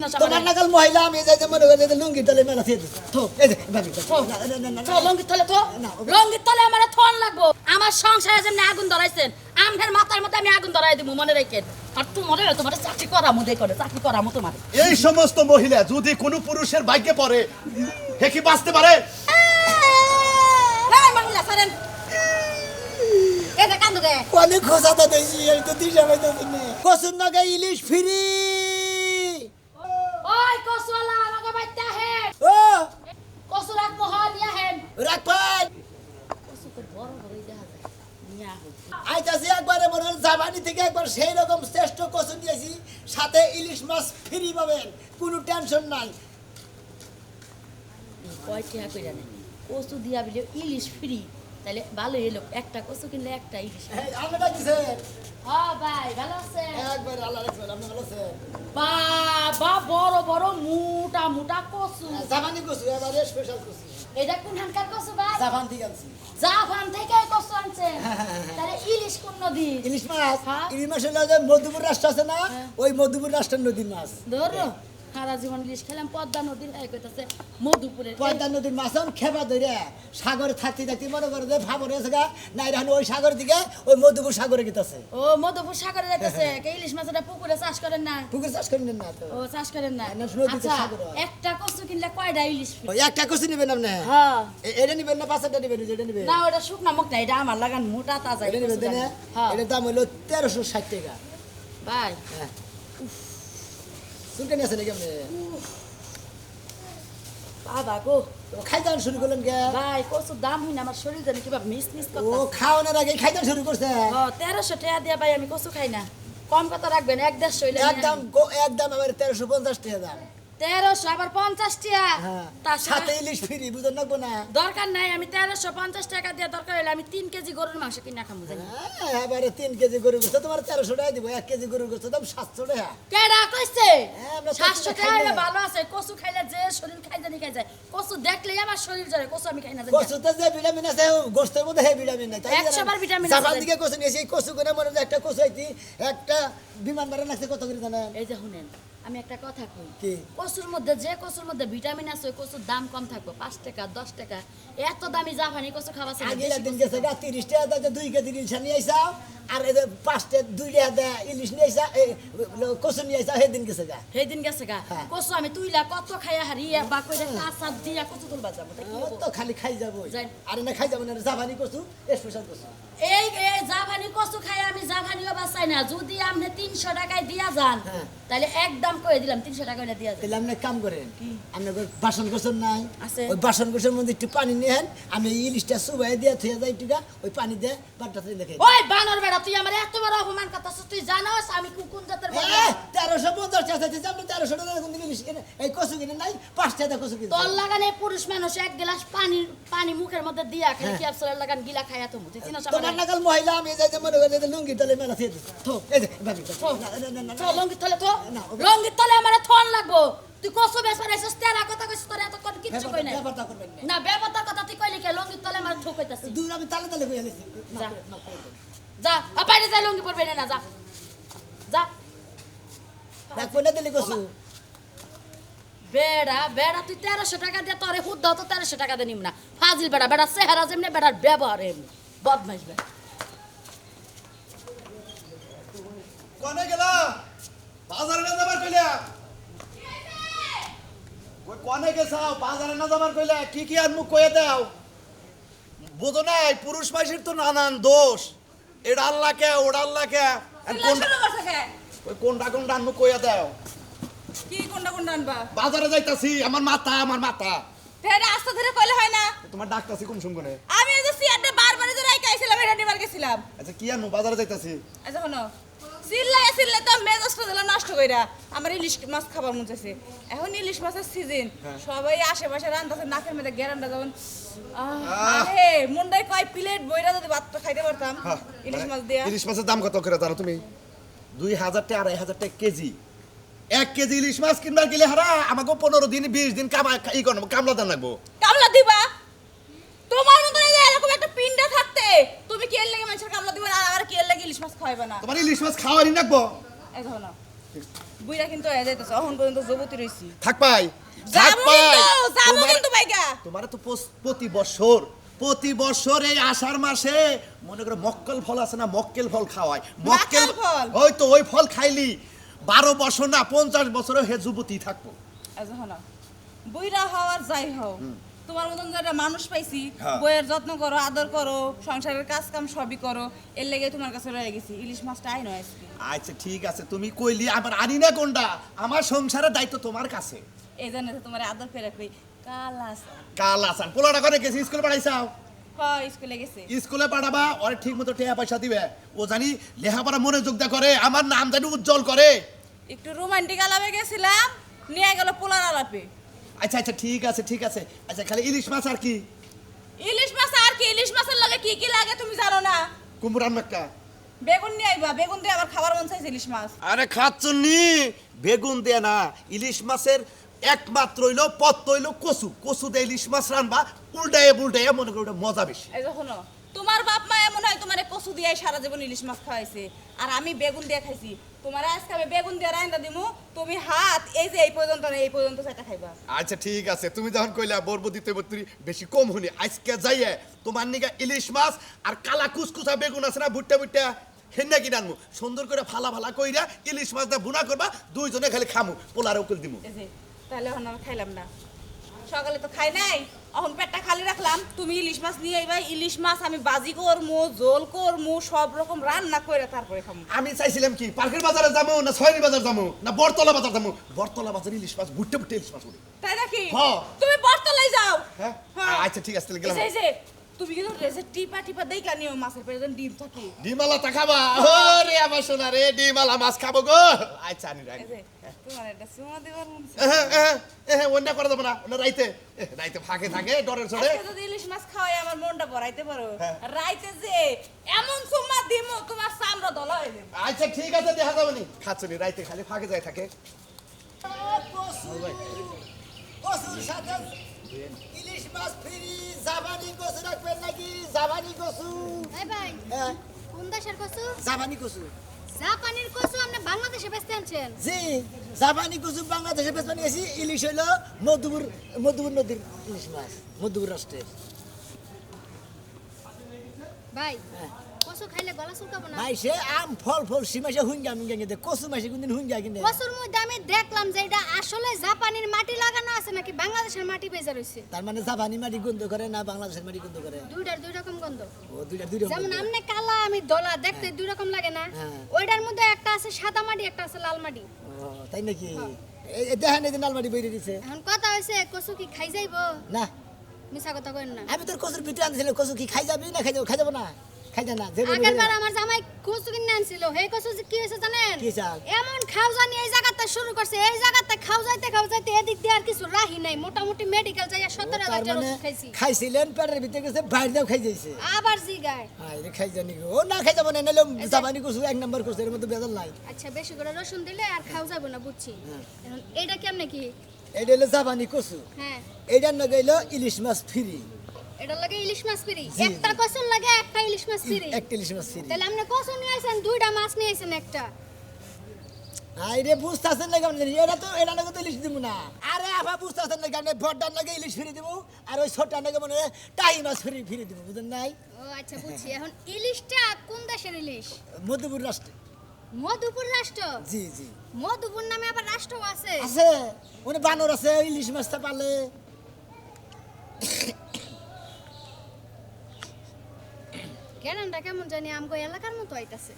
তোমার নাগাল মহিলা আমি যাই যে মনে করে যে লুঙ্গি তলে মেলা দিয়ে দিচ্ছি থো এই যে ভাবি থো লঙ্গি তলে থো লঙ্গি তলে আমার থন লাগবো আমার সংসারে যেমনি আগুন ধরাইছেন আমনের মাথার মধ্যে আমি আগুন ধরাই দিব মনে রাখেন আর তোমার তোমার চাকরি করা মধ্যে করে চাকরি করা মতো তোমার এই সমস্ত মহিলা যদি কোনো পুরুষের ভাগ্যে পড়ে হে কি বাঁচতে পারে? এই মহিলা ছাড়েন এই যে কান্দো গে কোনে খোসাটা দেইছি এই তো দিশা পাইতাছি না কসুর নাগা ইলিশ ফ্রি ওই কসওয়ালা আমাকে বাইতে হেন ও কসু রাখ মহা নিয়া হেন রাখ পাই কসু তো বড় বড় দেখা যায় নিয়া হোক আইতাছি একবারে মনে হয় জাপানি থেকে একবার সেই রকম শ্রেষ্ঠ কসু দিয়েছি সাথে ইলিশ মাছ ফ্রি পাবেন কোনো টেনশন নাই কয় টাকা কইরা নেন কসু দিয়া বিলে ইলিশ ফ্রি তাহলে ভালো এলো একটা কসু কিনলে একটা ইলিশ এই আমরা দিছেন হ্যাঁ ভাই ভালো আছে একবারে আল্লাহ রাখবেন আপনি ভালো আছেন বাবা বড় বড় মোটা মোটা কসু জাপানি কসু এবারে স্পেশাল কসু এটা কোন হানকার কসু ভাই জাপান থেকে আনছি জাপান থেকে কসু আনছে তাহলে ইলিশ কোন নদী ইলিশ মাছ হ্যাঁ। ইলিশ মাছ হলো যে মধুপুর রাষ্ট্র আছে না ওই মধুপুর রাষ্ট্রের নদীর মাছ ধরো সারা জীবন ইলিশ খেলাম পদ্মা নদীর এক কইতাছে মধুপুরের পদ্মা নদীর মাছ এখন খেবা ধরে সাগরে থাকতে থাকতে মনে করে যে ভাবরে আছে গা নাই রাখুন ওই সাগর দিকে ওই মধুপুর সাগরে গেতেছে ও মধুপুর সাগরে যাইতেছে কে ইলিশ মাছটা পুকুরে চাষ করেন না পুকুর চাষ করেন না তো ও চাষ করেন না না, নদীতে আচ্ছা সাগর হয়। একটা কসু কিনলে কয়টা ইলিশ ফ্রি ওই একটা কষি নেবেন আপনি হ্যাঁ এটা নেবেন না পাঁচটা নেবেন যেটা নেবেন না ওটা শুকনা মুখ না এটা আমার লাগান মোটা তাজা এটা নেবেন তাই না হ্যাঁ এটার দাম হলো 1360 টাকা ভাই হ্যাঁ শুনতে আছে নাকি আপনি বাবা গো খাইতে শুরু করলেন কে ভাই কসুর দাম হই না আমার শরীর জানি কিবা মিস মিস ও করতেছে খাওয়ানোর আগে খাইতে শুরু করছে 1300 টাকা দিয়া ভাই আমি কসু খাই না কম কত রাখবেন 1.5 হইলে একদম একদম আমার 1350 টাকা দাম 1300 আবার 50 টাকা হ্যাঁ তার সাথে সাথে ইলিশ ফ্রি বুঝুন লাগবো না দরকার নাই আমি 1350 টাকা দিয়ে দরকার হইলে আমি 3 কেজি গরুর মাংস কিনা খামু জানি হ্যাঁ, এবারে 3 কেজি গরুর গোস্ত তোমার 1300 টাকা দিব 1 কেজি গরুর গোস্ত দাম 700 টাকা কেডা কইছে হ্যাঁ, আমরা কসু 700 টাকা খাই হইলে না। ভালো আছে কসু খাইলে যে শরীর খাই জানি খাই যায় কসু দেখলেই আমার শরীর জ্বরে কসু আমি খাই না জানি কসুতে যে ভিটামিন আছে গোস্তের মধ্যে হে ভিটামিন নাই 100 বার ভিটামিন আছে। জাপান থেকে কসু নিয়েছি এই কসু করে মনে হয় একটা কসু আইতি একটা বিমান ভাড়া লাগছে কত করে জানেন এই যে শুনেন আমি একটা কথা কই কি কসুর মধ্যে যে কসুর মধ্যে ভিটামিন আছে ওই কসুর দাম কম থাকবে 5 টাকা 10 টাকা এত দামি জাপানি কসু খাওয়া ছিল আগের দিন গেছে গা 30 টাকা দাও 2 কেজি ইলিশ নিয়ে আইসাও আর এই 5 টাকা 2 টাকা দে ইলিশ নিয়ে আইসা কসু নিয়ে আইসা সেদিন গেছে গা সেই দিন গেছে গা হ্যাঁ। কসু আমি তুইলা কত খাইয়া হারিয়া বা কইরা কাঁচা দিয়া কসু তুলবা যাবো তা কি ও হবো? তো খালি খাই যাবো যাই। আর না খাই যাবো না জাপানি কসু স্পেশাল কসু এই জাপানি কসু খাই আমি জাপানিও বাঁচাই না যদি আপনি 300 টাকায় দিয়া যান হ্যাঁ। তাহলে একদম কই দিলাম 300 টাকা হইলে দিয়া যান তাহলে আপনি এক কাম করেন আপনার বাসন কোসন নাই আছে। ওই বাসন কোসের মধ্যে একটু পানি নিয়েন আমি এই ইলিশটা সুবাই দিয়ে থুয়ে যাই টিকা ওই পানি দিয়ে বাটটা থেকে দেখে ওই বানর বেড়া তুই আমার এত বড় অপমান করতেছিস তুই জানোস আমি কোন জাতের বড় 1350 টাকা চাইছে আপনি 1300 টাকা কোন দিন ইলিশ কিনে এই কসু কিনে নাই 5 টাকা কসু কিনে তোর লাগানে পুরুষ মানুষ এক গ্লাস পানি মুখের মধ্যে দিয়া খালি কি আফসরের লাগান গিলা খাইয়া তো মুতি চিনা তোমার সবাই নাগাল মহিলা আমি যাই যে মনে করে যে লুঙ্গি তলে মেলা দিয়ে দিচ্ছি থো এই যে ভাবি তো লঙ্গি তলে তো না, লঙ্গি তলে আমার থন লাগবো তুই কসু বেসবার আইছস তেরা কথা কইছিস তোর এত কোন কিচ্ছু কই নাই ব্যাপারটা করবেন না না বেবতার কথা তুই কইলি কে লঙ্গি তলে আমার ঠক কইতাছিস দূর আমি তালে তালে কইয়া গেছি যা। যা বাইরে যা লঙ্গি পরবে না যা যা দেখো না দিলি কসু বেড়া বেড়া তুই 1300 টাকা দিয়ে তোরে হুদ দাও তো 1300 টাকা দিয়ে নিম না ফাজিল বেড়া বেড়া চেহারা যেমনি বেড়ার ব্যবহার এমনি বদমাইশ বেড়া কোনে গেলা বাজারে না যাবার কইলা ওই কোনে গেছাও বাজারে না যাবার কইলা কি কি আর মুখ কইয়া দাও বুঝো নাই পুরুষ মানুষের তো নানান দোষ এটা আল্লাহ কে ওটা আল্লাহ কে আর ওই কোনটা মুখ কইয়া দাও কি কোনটা কোনটা আনবা বাজারে যাইতাছি আমার মাথা ফের আস্তে ধরে কইলে হয় না তোমার ডাকতাছি কোন সময় আমি এই যে সিয়ারটা বারবার যে রাইকা আইছিলাম এটা নিবার গেছিলাম আচ্ছা কি আনু বাজারে যাইতাছি আচ্ছা শোনো সিল্লাই তো মেজাজটা দিলাম নষ্ট কইরা আমার ইলিশ মাছ খাবার মন চাইছে এখন ইলিশ মাছের সিজন সবাই আশেপাশে রান্দাছে নাকের মধ্যে গ্যারান্ডা যখন আরে মুন্ডাই কয় প্লেট বইরা যদি ভাতটা খাইতে পারতাম ইলিশ মাছ দিয়া ইলিশ মাছের দাম কত করে জানো তুমি 2000 টাকা 2500 টাকা কেজি 1 কেজি ইলিশ মাছ কিনবার গেলে হারা আমাকে 15 দিন 20 দিন কামলা দান লাগবো কামলা দিবা তোমার মতো এই যে এরকম একটা পিন্ডা থাকতে তুমি কি এর লাগে মানুষের কামলা দিবা আর আমার কি এর লাগে ইলিশ মাছ খাওয়াইবা না তোমার ইলিশ মাছ খাওয়ারই লাগবো এই ধরো না বুইরা কিন্তু হয়ে যাইতেছে এখন পর্যন্ত যুবতী রইছি থাক পাই যাবো কিন্তু ভাইগা তোমার তো প্রতি বছর এই আষাঢ় মাসে মনে করো মক্কেল ফল আছে না মক্কেল ফল খাওয়ায় মাকাল ফল? ওই তো ওই ফল খাইলি 12 বছর না 50 বছরও হে যুবতী থাকবো এখন বুইরা হওয়ার যাই হও তোমার মতন যারা মানুষ পাইছি হ্যাঁ। বইয়ের যত্ন করো আদর করো সংসারের কাজ কাম সবই করো এর লেগে তোমার কাছে রয়ে গেছি ইলিশ মাছটা আই নয় আজকে আচ্ছা ঠিক আছে তুমি কইলি আবার আনি না কোনটা আমার সংসারের দায়িত্ব তোমার কাছে এই জন্য তো তোমার আদর করে রাখবি কাল আসান পোলাটা করে গেছি স্কুলে পাঠাইছাও স্কুলে গেছে স্কুলে পাঠাবা ওরে ঠিক মতো টাকা পয়সা দিবে ও জানি লেখাপড়া মনোযোগ দা করে আমার নাম জানি উজ্জ্বল করে একটু রোমান্টিক আলাপে গেছিলাম নিয়ে গেল পোলার আলাপে আচ্ছা আচ্ছা ঠিক আছে আচ্ছা খালি ইলিশ মাছ আর কি ইলিশ মাছ আর কি ইলিশ মাছের লাগে কি কি লাগে তুমি জানো না কুমড়ার মেক্কা বেগুন নিয়ে আইবা বেগুন দিয়ে আবার খাবার মন চাইছে ইলিশ মাছ আরে খাচ্ছনি বেগুন দিয়ে না ইলিশ মাছের একমাত্র হইলো পত্ত হইলো কচু দিয়ে ইলিশ মাছ রানবা উল্টায় মনে করো ওটা মজা বেশি এই দেখো না তোমার বাপ মা এমন হয় তোমারে কচু দিয়ে সারা জীবন ইলিশ মাছ খাওয়াইছে আর আমি বেগুন দিয়ে খাইছি তোমার আজকে আমি বেগুন দিয়ে রাইন্দা দিমু তুমি হাত এই যে এই পর্যন্ত না এই পর্যন্ত চাইটা খাইবা আচ্ছা ঠিক আছে তুমি যখন কইলা বরবো দিতে বত্রি বেশি কম হনি আজকে যাইয়ে তোমার নিগা ইলিশ মাছ আর কালা কুচকুচা বেগুন আছে না ভুট্টা হেন্না কি রানমু সুন্দর করে ফালা কইরা ইলিশ মাছটা বুনা করবা দুইজনে খালি খামু পোলার উকিল দিমু এই যে তাহলে এখন আমি খাইলাম না সকালে তো খাই নাই এখন পেটটা খালি রাখলাম তুমি ইলিশ মাছ নিয়ে আইবা ইলিশ মাছ আমি বাজি করমু ঝোল করমু সব রকম রান্না করে তারপরে খামু আমি চাইছিলাম কি পার্কের বাজারে যাবো না ছয়নি বাজার যাবো না বরতলা বাজার যাবো বরতলা বাজার ইলিশ মাছ ভুট্টে ইলিশ মাছ উঠে তাই নাকি হ্যাঁ। তুমি বটতলায় যাও হ্যাঁ হ্যাঁ। আচ্ছা ঠিক আছে তাহলে গেলাম এই যে তুমি কিন্তু রেজে টিপা দেইকা নিও মাছের পেটে যেন ডিম থাকে ডিমালা তা খাবা ওরে আমার সোনা রে ডিমালা মাছ খাবো গো আচ্ছা আনি রাখ এই যে তোমার এটা সুমা দিবার মন অন্য করে দেবো না অন্য রাইতে ফাঁকে থাকে ডরের চড়ে আজকে যদি ইলিশ মাছ খাওয়াই আমার মনটা ভরাইতে পারো হ্যাঁ। রাইতে যে এমন সুমা দিমু তোমার চামড়া দলা হয়ে যাবে আচ্ছা ঠিক আছে দেখা যাবে নি খাচ্ছনি রাইতে খালি ফাঁকে যায় থাকে কচুর সাথে ইলিশ মাছ ফ্রি জাপানি কচু রাখবেন নাকি জাপানি কচু এই ভাই হ্যাঁ কোন দেশের কচু জাপানি কচু জাপানের কচু আপনি বাংলাদেশে বেচতে আনছেন জি জাপানি কচু বাংলাদেশে বেশ বানিয়েছি ইলিশ হইলো মধুপুর নদীর ইলিশ মাছ মধুপুর রাষ্ট্রের ভাই হ্যাঁ। কচু খাইলে গলা চুলকাবো না মাইসে আম ফল সিমাইসে হুঙ্গা মিঙ্গা কিনে কচু মাইসে কোনদিন হুঙ্গা কিনে কচুর মধ্যে আমি দেখলাম যে এটা আসলে জাপানের মাটি লাগানো আছে নাকি বাংলাদেশের মাটি বেজা রয়েছে তার মানে জাপানি মাটি গন্ধ করে না বাংলাদেশের মাটি গন্ধ করে দুইটার দুই রকম গন্ধ ও দুইটা যেমন আমনে কালা আমি দলা দেখতে দুই রকম লাগে না হ্যাঁ। ওইটার মধ্যে একটা আছে সাদা মাটি একটা আছে লাল মাটি ও তাই নাকি এই দেখেন এই যে নালমাটি বইরে দিছে এখন কথা হইছে কচু কি খাই যাইবো না মিছা কথা কইন না আমি তোর কচুর ভিতরে আনছিলাম কচু কি খাই যাবি না খাই যাবো না খাই যা না যে আগের বার আমার জামাই কচু কিনে আনছিল হে কচু যে কি হয়েছে জানেন কি চাল? এমন খাও জানি এই জায়গাতে শুরু করছে এই জায়গাতে খাও যাইতে এদিক দিয়ে আর কিছু রাহি নাই মোটামুটি মেডিকেল যাইয়া 17,000 তার টাকা মানে ওষুধ খাইছি খাইছিলেন পেটের ভিতরে গেছে বাইরে দাও খাই যাইছে আবার জিগায় হ্যাঁ এটা খাই জানি গো। ও না খাই যাবো না নাইলে জাপানি কচু এক নাম্বার কচু এর মধ্যে বেজাল নাই আচ্ছা বেশি করে রসুন দিলে আর খাও যাবে না বুঝছি এখন এইটা কেমনে কি এটা হলো জাপানি কচু হ্যাঁ এইটার নাকি হইলো ইলিশ মাছ ফ্রি এটা লাগে ইলিশ মাছ ফ্রি জি, একটা কচুর লাগে একটা ইলিশ মাছ ফ্রি একটা ইলিশ মাছ ফ্রি তাহলে আপনি কচু নিয়ে আইছেন দুইটা মাছ নিয়ে আইছেন একটা আরে বুঝতেছেন না কেমন জানি এটা নাকি তো ইলিশ দিব না আরে আবার বুঝতেছেন না কেমন বড়টার নাকি ইলিশ ফ্রি দিব আর ওই ছোটটার নাকি মনে হয় টাই মাছ ফ্রি দিব বুঝেন নাই ও আচ্ছা বুঝছি এখন ইলিশটা কোন দেশের ইলিশ মধ্যপুর রাষ্ট্রে মধুপুর রাষ্ট্র জি জি মধুপুর নামে আবার রাষ্ট্র আছে আছে ওনে বানর আছে ইলিশ মাছটা পালে কেনটা কেমন জানি আমগো এলাকার মতো আইতাছে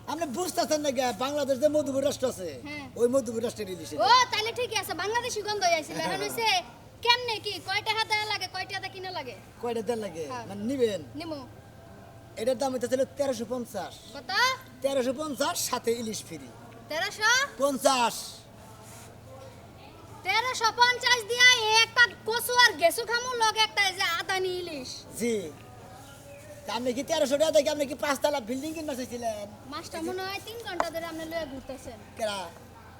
আপনি বুঝতেছেন না কে বাংলাদেশ যে মধুপুর রাষ্ট্র আছে হ্যাঁ। ওই মধুপুর রাষ্ট্রের ইলিশ ও তাহলে ঠিকই আছে বাংলাদেশি গন্ধ আইছিল এখন হইছে কেমনে কি কয়টা হাতে লাগে কয়টা হাতে কিনা লাগে কয়টা তেল লাগে হ্যাঁ। মানে নিবেন নিমু এটার দাম হইতেছিল 1350 কত 1350 সাথে ইলিশ ফ্রি 1350 50 1350 দিয়া একটা কচু আর গেসু খামু লগে একটা এই যে আদানি ইলিশ জি তা আপনি কি 1300 টাকা দেখে আপনি কি 5 তলা বিল্ডিং কিনতে চাইছিলেন মাছটা মনে হয় 3 ঘন্টা ধরে আপনি লয়ে ঘুরতেছেন কেরা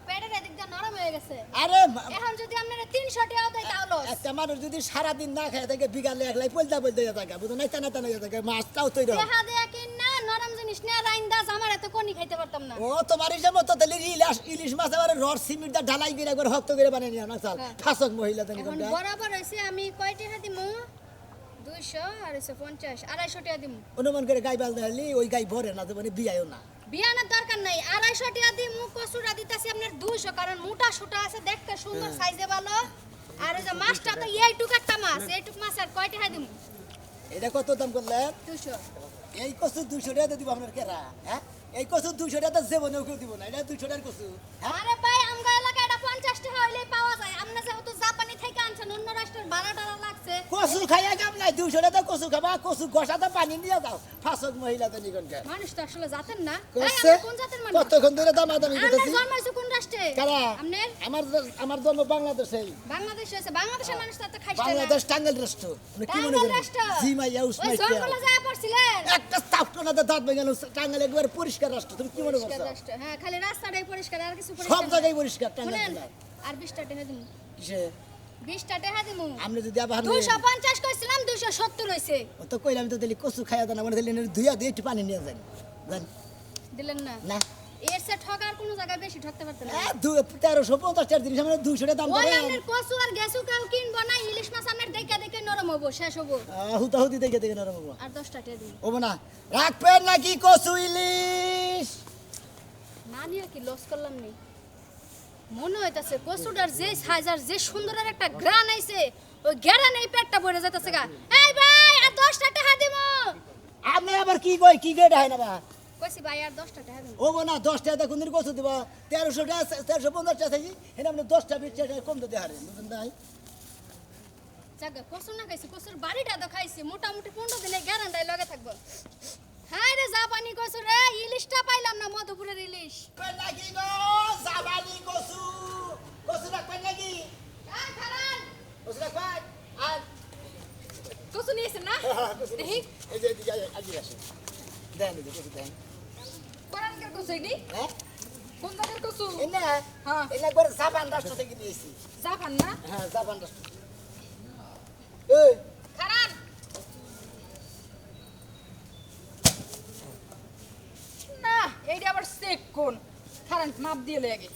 পেটের এদিক দিয়ে নরম হয়ে গেছে আরে এখন যদি আপনারা 300 টাকাও দেয় তাও লস একটা মানুষ যদি সারাদিন না খায় থাকে বিকালে একলাই পলতা থাকে বুঝো নাই টানা টানা থাকে মাছটাও তৈরি হয় দেখা দেয়া কিন না নরম জিনিস নিয়ে রাইন্দা জামার এত কোনি খাইতে পারতাম না ও তোমার হিসাব মতো তাহলে ইলিশ মাছ আবার রড সিমেন্ট দা ঢালাই করে একবার শক্ত করে বানিয়ে নিও না চাল হ্যাঁ। ফাসক মহিলা জানি এখন কোনটা বরাবর হইছে আমি কয় টাকা দিমু 200 আর হইছে 50 250 টাকা দিমু অনুমান করে গাই বাল দিলি ওই গাই ভরে না মানে বিয়ায়ও না বিয়ানের দরকার নাই 250 টাকা দিমু কচুরা দিতাছি আপনার 200 কারণ মোটা সোটা আছে দেখতে সুন্দর সাইজে ভালো আর ওই যে মাছটা তো এইটুক একটা মাছ এইটুক মাছ আর কয় টাকা দিমু এটা কত দাম করলে 200 এই কচু 200 টাকা দিব আপনার কেরা হ্যাঁ এই কচু 200 টাকা জীবনেও কেউ দিব না এটা 200 টাকার কচু হ্যাঁ আরে ভাই আমগো এলাকায় এটা 50 টাকা হইলেই পাওয়া যায় আপনি যেহেতু জাপানি থেকে আনছেন অন্য রাষ্ট্রের ভাড়া টাড়া লাগছে কচু খাইয়া কাম নাই 200 টাকা কচু খাবা কচু গসাতে পানি নিয়ে যাও ফাসক মহিলা জানি কোনটা মানুষ তো আসলে জাতেন না এই করছে আপনি কোন জাতের মানুষ কতক্ষণ ধরে দামাদামি আপনি করতেছি জন্মাইছো কোন রাষ্ট্রে কারা আপনার আমার জন্ম বাংলাদেশেই বাংলাদেশ আছে বাংলাদেশের মানুষ তো এত খাইছে না বাংলাদেশ টাঙ্গাইল রাষ্ট্র মানে কি মনে টাঙ্গাইল করেন রাষ্ট্র? জি মাইয়া ওই উসমাই জঙ্গলে যায় পড়ছিলেন একটা স্থাপনাতে দাঁত ভেঙে গেল টাঙ্গাইল একবার পরিষ্কার রাষ্ট্র তুমি কি মনে পরিষ্কার করছো রাষ্ট্র হ্যাঁ খালি রাস্তাটাই পরিষ্কার আর কিছু সব পরিষ্কার না। জায়গায় পরিষ্কার টাঙ্গাইল শুনেন, জেলায়। আর 20 টাকা দিমু কিসে 20 টাকা দিমু আপনি যদি আবার 250 কইছিলাম 270 হইছে ও তো কইলাম তো দিলি কচু খাইয়া দাও না মানে দিলি ধুইয়া দিয়ে একটু পানি নিয়ে যান জান দিলেন না না এর সে ঠকার কোন জায়গায় বেশি ঠকতে পারতেন না 1350 টাকা জিনিস আমরা 200 টাকা দাম ওই করে আপনার কচু আর গেছু কাউ কিনবো না ইলিশ মাছ আপনার দেখে দেখে নরম হবো শেষ হবো হুতাহুতি দেখে দেখে নরম হবো আর 10 টাকা দিন ও না রাখবেন নাকি কচু ইলিশ না নিয়ে কি লস করলাম নি মনে হইতাছে কচুটার যে সাইজ আর যে সুন্দরের একটা গ্রান আইছে ওই গ্রান এই পেটটা ভরে যাইতাছে গা এই ভাই আর 10 টাকা দিমু আপনি আবার কি কই কি গেট হয় না বা কইছি ভাই আর 10 টাকা দিমু ও না 10 টাকা কোন দিন কচু দিবা 1300 টাকা 1350 টাকা থাকি এনে আপনি 10 টাকা 20 টাকা কম দিতে হারেন বুঝেন নাই জাগা কচু না খাইছি কচুর বাড়িটা তো খাইছি মোটামুটি 15 দিনে গ্যারান্টি লগে থাকবো হাই রে জাপানি কচু রে ইলিশটা পাইলাম না মধুপুরের ইলিশ নাকি গো জাবানি কচু কচু রাখবেন নাকি এই খারান কচু রাখবেন আর কচু নিয়েছেন না দেখি এই যে এদিকে আগে আসে দেন এদিকে কচু দেন কোরআনকার কচু এটি হ্যাঁ কোন জাতের কচু এনে হ্যাঁ। এনে একবার জাপান রাষ্ট্র থেকে নিয়েছি জাপান না হ্যাঁ জাপান রাষ্ট্র এই খারান না এইটা আবার চেক কোন খারান মাপ দিয়ে লাগে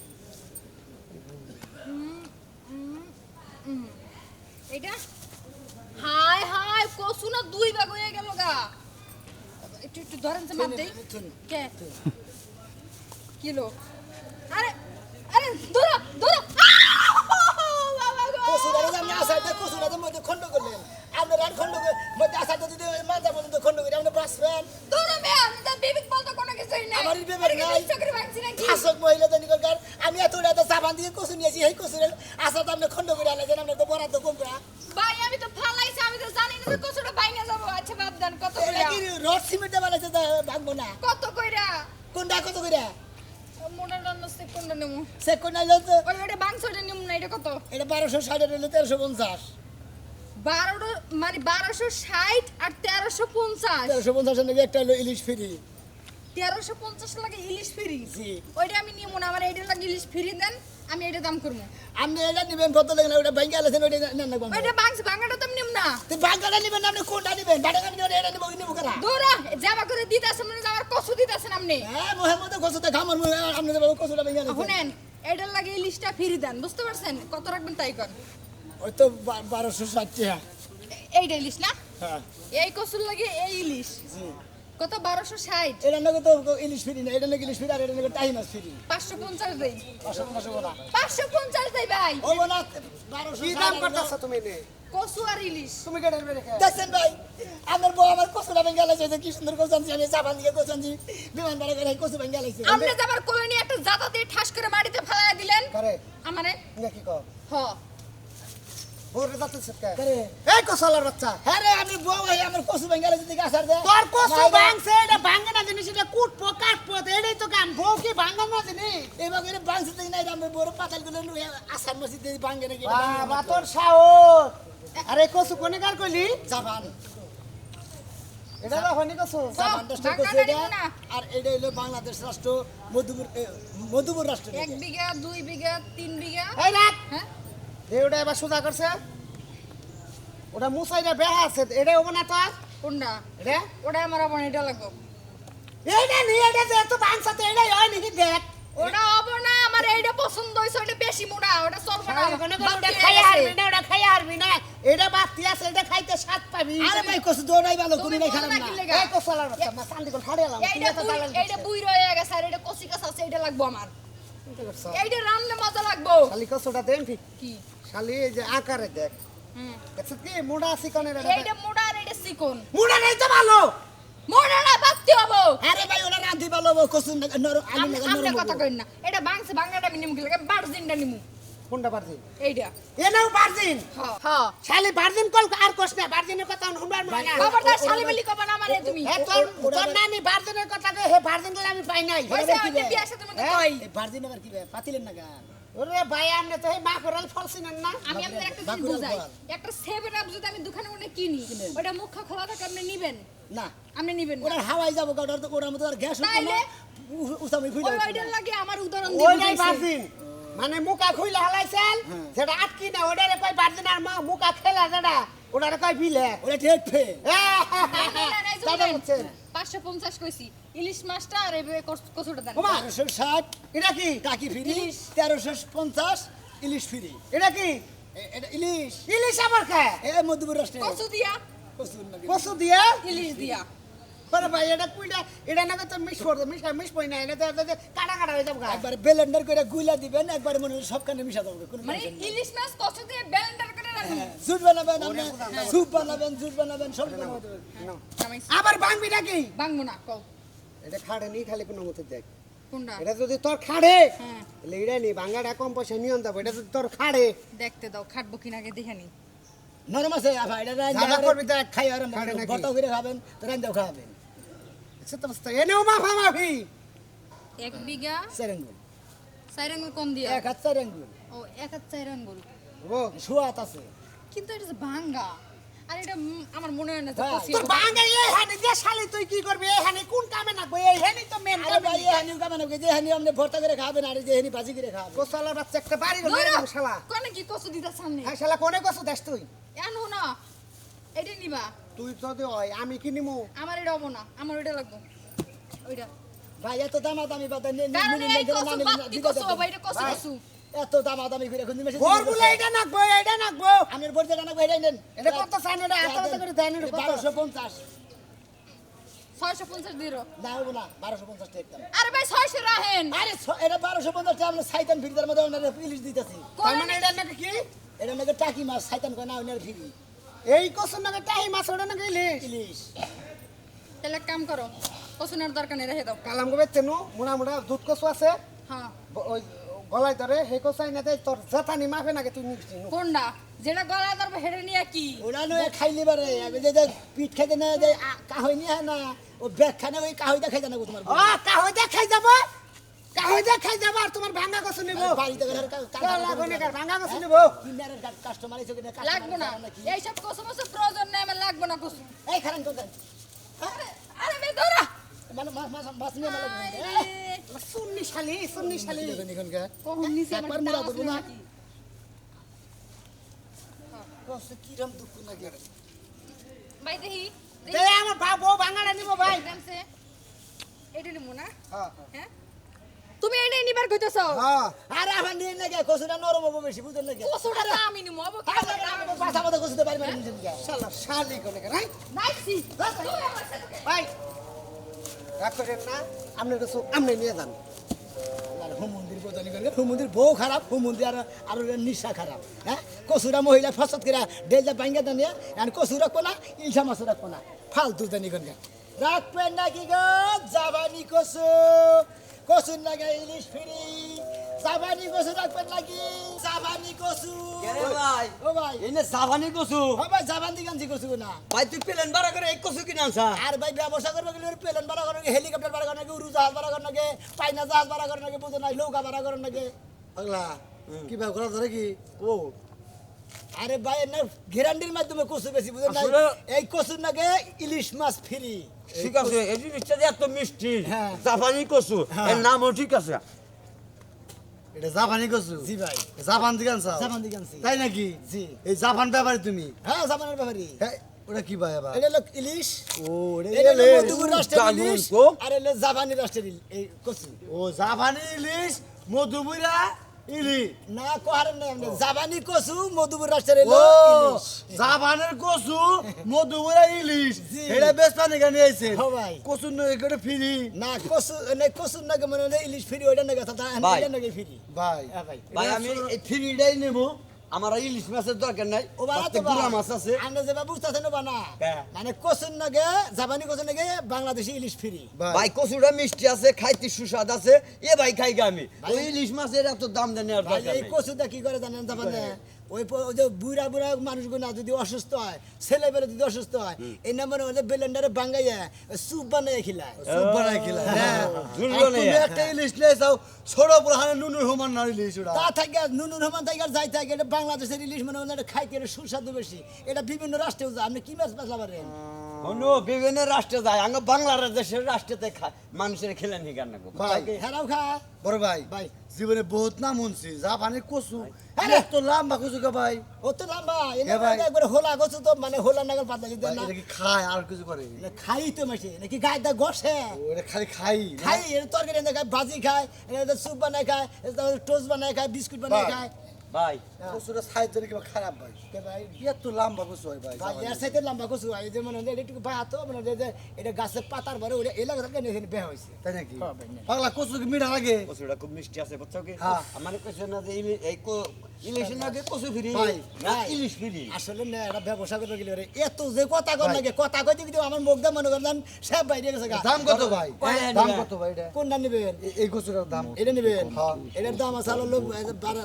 এইটা হাই হাই কচু না দুই ভাগ হয়ে গেল গা একটু একটু ধরেন যে মাপ দেই কে কিলো আরে আরে ধরো ধরো কচু দাঁড়ে আপনি আসাইতে কচু দাঁড়ে মধ্যে খন্ড করলেন আপনার আর খন্ড করে মধ্যে আসাইতে যদি মাথা পর্যন্ত খন্ড করে আপনি বাঁচবেন ধরো মে আমি তো বিবেক বলতে কোনো কিছুই নাই আমারই বিবেক নাই। চাকরি ভাঙছি নাকি শাসক মহিলা জানি কর আমি এত রাতে সাবান দিয়ে কচু নিয়েছি এই কচুরের আশা তো আপনি খন্ড করে আনলেন আপনার তো বরাদ্দ কম করা ভাই আমি তো ফালাইছি আমি তো জানি না যে কচুটা বাইনা যাব আচ্ছা বাদ দেন কত এটা কইরা কি রড সিমেন্টে বানাইছে তা ভাঙবো না কত কইরা কোনটা কত করে মোটা ডান্না সে কোনটা নেমু সে কোন নাইলো তো ওই ওটা বাংশটা নিমু না এটা কত এটা 1260 এর হলো 1350 12 মানে 1260 আর 1350 1350 এর নাকি একটা হলো ইলিশ ফ্রি 1350 লাগে ইলিশ ফ্রি জি ওইটা আমি নিমু না আমার এইটা লাগে ইলিশ ফ্রি দেন আমি এটা দাম করবো আপনি এটা নিবেন কত লাগে না ওটা ভাঙে আলেছেন ওটা নেন না কোন ওইটা বাংশ ভাঙাটা তো আমি নিম না তুই ভাঙাটা নিবেন না আপনি কোনটা নিবেন বাটাকা নিবেন এটা নিব নিব করা দৌড়া জামা করে দিতাছেন মানে আমার কচু দিতাছেন আপনি হ্যাঁ মোহাম্মদ কসুতে খামার আপনি তো কসুটা ভেঙে আলেছেন শুনেন এটার লাগে ইলিশটা ফ্রি দেন বুঝতে পারছেন কত রাখবেন তাই কর ওই তো 1260 টাকা এইটা ইলিশ না হ্যাঁ এই কচুর লাগে এই ইলিশ জি কত 1260 এটা নাকি তো ইলিশ ফ্রি না এটা নাকি ইলিশ ফ্রি আর এটা নাকি টাইম ফ্রি 550 দেই 550 না 550 দেই ভাই ও না 1200 কি দাম করতেছ তুমি নে কচু আর ইলিশ তুমি কেটে রেখে দেখছেন ভাই আমার বউ আমার কসুটা ভেঙে আলেছে কি সুন্দর কসু আনছি আমি জাপান থেকে কসু আনছি বিমান ভাড়া করে কসু ভেঙে আলেছে আপনি যাবার কোলে নিয়ে একটা জাতা দিয়ে ঠাস করে মাটিতে ফেলায়া দিলেন করে আমারে কি কও হ বোরে যাচ্ছে কে করে এই কসালার বাচ্চা হ্যাঁ রে আমি বউ ভাই আমার কসু ভেঙে আলেছে দিকে আসার দে তোর কসু ভাঙছে এটা ভাঙে না জিনিস এটা কুটপো কাটপো এটাই তো কাম বউ কি ভাঙা না জিনিস এবার করে বাংসি থেকে নাই আমি বড় পাতাল গুলো নুয়ে আসার মসজিদ দিয়ে ভাঙে নাকি বাবা তোর সাহস আরে কসু কোনে কার কইলি জাপান এটা তো হনি কসু জাপান রাষ্ট্র কসু ভাঙাটা এটা নিব না। আর এটা হলো বাংলাদেশ রাষ্ট্র মধুপুর রাষ্ট্র 1 বিঘা 2 বিঘা 3 বিঘা এই রাখ হ্যাঁ ওটা এবার সোজা করছে ওটা মুসাইটা বেহা আছে এটা হবে না তো কোনটা এটা ওটা আমার আবার এটা লাগবে এইটা নিয়ে এটা যে এত বাংসাতে এইটাই হয় নাকি দেখ ওটা হবো না আমার এইটা পছন্দ হইছে ওটা বেশি মোটা ওটা চলবে না ওটা বাকি খাই হয়ে হারবি গেছে। না ওটা খাই হারবি না এটা বাতি আছে এটা খাইতে স্বাদ পাবি আরে ভাই কসু দৌড়াই ভালো তুমি কোনটাই বলো খারাপ না না কি লেগা? এই কোসালার বাচ্চা মা সান্দি কোন ছাড়ে এলাম এইটা বুই রয়ে গেছে আর এটা কচি কাঁচা আছে এইটা লাগবো আমার এইটা রান্না মজা লাগবো শালি কোসটা দেন ঠিক কি শালি এই যে আকারে দেখ দেখছ কি মুড়া চিকনের এইটা মোটা আর এটা চিকন মুড়া নাই তো ভালো মোটা না বাকতে হবো আরে ভাই ওরা রাঁধি ভালো কসু নরম আলু লাগা আমরা নরম কথা কই না এটা বাংছে বাংলাটা আমি নিমু কি লাগে বারজিনটা নিমু কোনটা বারজিন এইটা এনাও বারজিন হ্যাঁ শালি বারজিন কল আর কোস না বারজিনের কথা শুনবার মনে না খবরদার শালিমালি কবা না আমারে তুমি হে তোর নানি বারজিনের কথা কে হে বারজিন গলে আমি পাই নাই হইছে ওই বিয়া সাথে মধ্যে কই এই ভার্জিন আবার কি ভাই পাতিলেন না গান ওরে ভাই আমনে তো হে মা করাল ফলছিনেন না আমি আপনাদের একটা জিনিস বাঁকুড়ার বুঝাই বল। একটা 7 আপ যদি আমি দোকানে মনে কিনি কিনেন। ওটা মুখ খোলা থাকে আপনি নিবেন না আপনি নিবেন না ওরা হাওয়াই যাবো ওটার তো ওটার মতো আর গ্যাস উঠবে না তাইলে? উসামি ওই ফুলে ওইটার লাগে আমার উদাহরণ ওই দিয়ে নাই বুঝাইছে। বারজিন মানে মুকা খুইলা হালাইছেন সেটা আটকি না ওটারে কই বারজিন আর মা মুকা খেলা যেটা ওটারে কই বিলে ওটা ঠেট ফে না, না, এই যে দাদা বলেন, বলছেন 550 কইছি ইলিশ মাছটা আর এই কচুটা দেন ওমা 1260 এটা কি টাকি ফ্রি ইলিশ। 1350 ইলিশ ফ্রি এটা কি এটা ইলিশ ইলিশ আবার খায় এ মধুপুর রাষ্ট্রে কচু দিয়া কসুর নাকি কসু দিয়ে ইলিশ দিয়া আরে ভাই এটা কুইটা এটা না তো মিস করতে মিস পই না এটা তো কাটা কাটা হয়ে যাবে একবার ব্লেন্ডার করে গুইলা দিবেন একবার মনে হয় সবখানে মিশা দেবো কোনো মানে ইলিশ মাছ কচু দিয়ে ব্লেন্ডার করে রাখুন জুট বানাবেন আপনি স্যুপ বানাবেন জুট বানাবেন সব বানাবেন নামাইছি আবার ভাঙবি নাকি বাংবো না কও এটা খাড়ে নি খালি কোনো মতে দেখ কোনটা এটা যদি তোর খাড়ে হ্যাঁ তাহলে এটা নি ভাঙাটা কম পয়সা নিয়ন যাবো এটা যদি তোর খাড়ে দেখতে দাও খাটবো কিনা আগে দেখে নি নরম আছে আফা এটা ঝামেলা করবি দেখ। খাই আর খাড়ে নাকি? বর্তা করে খাবেন তো রান্দাও খাবেন সে তো অবস্থা এনেও মাফা মাফি 1 বিঘা চার আঙ্গুল 4 আঙ্গুল কোন দিয়া এক হাত চার আঙ্গুল ও 1 হাত 4 আঙ্গুল ও সুয়াত আছে কিন্তু এটা যে ভাঙ্গা আর এটা আমার মনে হয় না যে ভাই, কচি তোর ভাঙে এই হানি যে শালি তুই কি করবি এই হানি কোন কামে না এই হানি তো মেন আরে ভাই এই হানিও খাবেন যে হানি আপনি ভর্তা করে খাবেন আর যে হানি ভাজি করে খাবেন কোসালার বাচ্চা একটা বাড়ি গেল শালা কোন কি কচু দিতা সামনে হ্যাঁ শালা কোনে কসু দেখ তুই এনো না এটা নিবা তুই যদি হয় আমি কি নিমু আমার এটা হবো না আমার ওইটা লাগবো ওইটা ভাই এত দামাদামি বাদ কারণ এই কচু বাতি কচু বাবা এটা কচু কচু এত দামাদামি করে কোন মেশিন ওর বলে এটা নাকবো এটা নাকবো আমি বলতে জানা কই নেন এটা কত চাই না এটা এত করে দেন এটা কত 1250 650 দিরো দাও না 1250 টাকা দাম আরে ভাই 600 রাহেন আরে এটা 1250 টাকা আমরা সাইতান ফিরদার মধ্যে ওনারে ইলিশ দিতেছি তার মানে এটা নাকি কি এটা নাকি টাকি মাছ সাইতান কয় না ওনারে ফিরি এই কসুর নাকি টাই মাছ ওটা নাকি ইলিশ ইলিশ তাহলে এক কাম করো কচুনের দরকার নেই রেখে দাও কালাম গো বেচেনু মুড়া মুড়া দুধ কসু আছে হ্যাঁ ওই গলায় ধরে হে কসাই না দেয় তোর জাতানি মাফে নাকি তুই নিচ্ছি কোনটা যেটা গলা ধরবে হেডে নিয়ে কি ওরা নয় খাইলে পারে আমি যে পিঠ খাইতে না যে কাহই নিয়ে না ও ব্যাগ খানে ওই কাহইটা খাইতে না গো তোমার ও কাহই দেখাই যাব কাহই দেখাই যাব আর তোমার ভাঙা কসু নিব বাড়িতে গেলে লাগনে কার ভাঙা কসু নিব কিনারের কাস্টমার এসে কিনা লাগবো না এইসব কচু মচু প্রয়োজন নেই আমার লাগবো না কচু এই খারান তো আরে বে ধরা মানে মাছ নিয়ে মালা সুন্নি শালি এখানকার কখন নিচে একবার আমার মুড়া দাম দেবো আছে না। নাকি? কিরম দুঃখ লাগে ভাই দেখি দে আমার বউ ভাঙাটা নিব ভাই দেখছে এটা নিমু না হ্যাঁ হ্যাঁ তুমি এটাই নিবার কইতেছো হ্যাঁ আরে আমার নিয়ে লাগে কসুটা নরম হবে বেশি বুঝলেন নাকি কচুটা তো আমি নিমু আবার কি পাছা পাতা কসুতে পারবে না নিজে দিকে শালা শালি কোনে রাই নাইছি তুই আমার সাথে ভাই রাগ করেন না আপনি তো আপনি নিয়ে যান আর হুমন্দির বদলি করে হুমন্দির বউ খারাপ হুমন্দির আর নিশা খারাপ হ্যাঁ কসুরা মহিলা ফসত করে ডেলটা ভাঙ্গা দানিয়া আর কসু রাখবো না ইলশা মাছ রাখবো না ফালতু জানি কোনটা রাখবেন নাকি গো জাবানি কসু কসুর লাগে ইলিশ ফিরি জাবানি কসু রাখবেন নাকি জাবানি কসু ভাই ও ভাই এনে সাবানি কসু ও ভাই জাবান দিগানছি কসু না ভাই তুই প্লেন ভাড়া করে এক কসু কিনে আনছা আর ভাই ব্যবসা করবে গেলে প্লেন ভাড়া করার নাকি হেলিকপ্টার ভাড়া করার নাকি উড়ু জাহাজ ভাড়া করার নাকি পাইনা জাহাজ ভাড়া করার নাকি বুঝো নাই নৌকা ভাড়া করার নাকি পাগলা কি ভাই করা ধরে কি ও আরে ভাই না গ্যারান্টির মাধ্যমে কচু বেশি বুঝো নাই আসলে- এই কচুর নাকি ইলিশ মাছ ফ্রি ঠিক আছে এই জিনিসটা যে এত মিষ্টি হ্যাঁ। জাপানি কসু এর নামও ঠিক আছে এটা জাপানি কসু জি ভাই জাপান থেকে আনছা জাপান দিগানছি তাই নাকি জি এই জাপান ব্যাপারে তুমি হ্যাঁ জাপানের ব্যাপারি হ্যাঁ, ওটা কি ভাই আবার এটা হলো ইলিশ ও এটা হলো মধুপুর রাষ্ট্রের দারুণ ইলিশ তো। আর হলো জাপানি রাষ্ট্রের এই কচু ও জাপানি ইলিশ মধুপুরা ইলিশ না কোহারের নাম না জাপানি কচু মধুপুর রাষ্ট্রের ও হলো ইলিশ জাপানের কচু মধুপুরা ইলিশ জি। এটা বেশ পানি গানি আইছে হ্যাঁ ভাই। কচু নয় এটা ফ্রি না কচু কচুর নাকি মনে হলো ইলিশ ফ্রি ওইটা নাকি কথা ভাই। এটা নাকি ফ্রি ভাই হ্যাঁ ভাই ভাই আমি এই ফ্রিটাই নেব আমার আর ইলিশ মাছের দরকার নাই ও বাবা পাঁচটা তো গুড়া মাছ আছে আমরা যেবা বুঝতেছেন না বানা হ্যাঁ। মানে কচুর নাকি জাপানি কচুর নাকি বাংলাদেশি ইলিশ ফ্রি ভাই কচুটা মিষ্টি আছে খাইতে সুস্বাদ আছে এ ভাই খাই আমি ওই ইলিশ মাছের এত দাম দেন আর ভাই দরকার এই নেই কচুটা কি করে জানেন জাপানে ওই ওই যে বুড়া বুড়া মানুষগুলো যদি অসুস্থ হয় ছেলেবেলে যদি অসুস্থ হয় এই নাম্বার হলে বেলেন্ডারে বাঙ্গাইয়া স্যুপ বানাইয়া খিলায় সুপ বানাই খেলা হ্যাঁ ঝুল আর বানাইয়া। তুমি একটা ইলিশ নিয়ে যাও ছোট পুরাহানে নুনুর সমান না ইলিশ ওটা তা থাকে নুনুর রহমান থেকে যাই থাকে এটা বাংলাদেশের ইলিশ মনে হয় এটা খাইতে এটা সুস্বাদু বেশি এটা বিভিন্ন রাষ্ট্রেও যায় আপনি কি মাছ পাতলা পারেন অন্য বিভিন্ন রাষ্ট্রে যায় আঙ্গ বাংলার দেশের রাষ্ট্রেতে মানুষের খেলে নি কেন ভাই হেরাও খা বড় ভাই ভাই। জীবনে বহুত নাম শুনছি জাপানের কচু আরে। এত লম্বা কচু কে ভাই ও তো লম্বা এ ভাই। একবার হোলা গছ তো মানে হোলা নাগাল পাতলা যদি ভাই, না এটা কি খায় আর কিছু করে খাই তো মাসে নাকি গায়ে দা গসে ওটা খালি খাই না? খাই এর তরকারি এনে খায় ভাজি খায় এটা স্যুপ বানায় খায় টোস্ট বানায় খায় বিস্কুট বানায় ভাই। খায় ভাই কচুটা সাইজ ধরে কিবা খারাপ ভাই কে ভাই এত লম্বা কচু হয় ভাই ভাই এর সাথে লম্বা কচু হয় এই যে মনে হয় এটা একটু বাহাতো মনে হয় যে এটা গাছের পাতার ভরে ওটা এলাকা থেকে এখানে বের হয়েছে তাই নাকি হ্যাঁ ভাই, না। পাগলা কচু কি মিঠা লাগে কচুটা খুব মিষ্টি আছে বুঝছো কি হ্যাঁ। আমার কইছে না যে এই ইলিশের নাকি কচু ফ্রি ভাই, না ভাই। ইলিশ ফ্রি আসলে না এটা ব্যবসা করতে গেলে রে এত যে কথা কর লাগে কথা কইতে কিন্তু আমার মুখ দিয়ে মনে করেন সব বাইরে গেছে গা। দাম কত ভাই কয় দাম টাকা? কত ভাই এটা কোনটা নেবেন এই কচুটার দাম এটা নেবেন হ্যাঁ। এটার দাম আছে হলো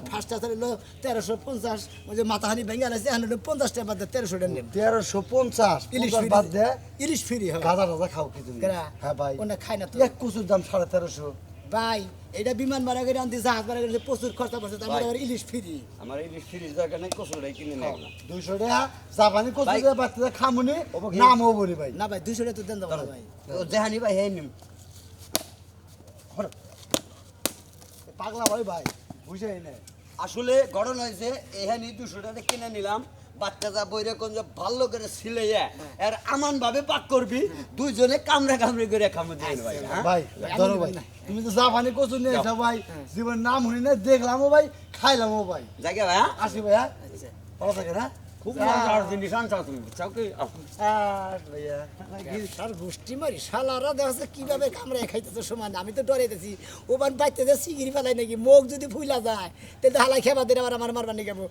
ফার্স্ট আছে হলো 1350 ওই যে মাথাহানি ভেঙে আছে এখন হলো 50 টাকা বাদ 1300 টাকা নেন 1350 ইলিশ ইলিশ ফ্রি বাদ দে ইলিশ ফ্রি হয় গাদা টাদা খাও কি তুমি কেরা? হ্যাঁ ভাই ওনা খায় না তো এক কচুর দাম 1350 ভাই এটা বিমান ভাড়া করে আনতে জাহাজ ভাড়া করে প্রচুর খরচা পড়ছে তার ভাই। মধ্যে আবার ইলিশ ফ্রি আমার ইলিশ ফ্রি দরকার নাই কচুটাই কিনে নেব না 200 টাকা জাপানি কচু ভাই। দিয়ে বাচ্চাদের খামুনি নামও বলি ভাই না ভাই 200 টাকা তো দেন দাও ভাই ও দেহানি ভাই হ্যাঁ নিম পাগলা ভাই ভাই বুঝাই না আসলে ঘটনা হয়েছে এখানে 200 টাকা কিনে নিলাম বাচ্চা যা বইরে কোন যে ভালো করে সিলাইয়া আর আমান ভাবে পাক করবি দুইজনে কামড়া কামড়ি করে খামু দিন ভাই হ্যাঁ? ভাই ধরো ভাই তুমি তো জাপানি কচু নিয়ে এসো ভাই জীবন নাম শুনি না দেখলামও ভাই খাইলামও ভাই জায়গা ভাই হ্যাঁ? আসি ভাই হ্যাঁ ভালো থাকে না খুব মজার জিনিস আনছো তুমি বুঝছো কি ভাইয়া আর গোষ্ঠী মারি শালারা দেখা কিভাবে কামড়ে খাইতেছে সমান আমি তো ডরাইতেছি ওবার বাইতে যে সিগিরি ফেলাই নাকি মুখ যদি ফুলা যায় তাহলে হালাই খেবা দিলে আবার আমার মারবার নিয়ে যাবো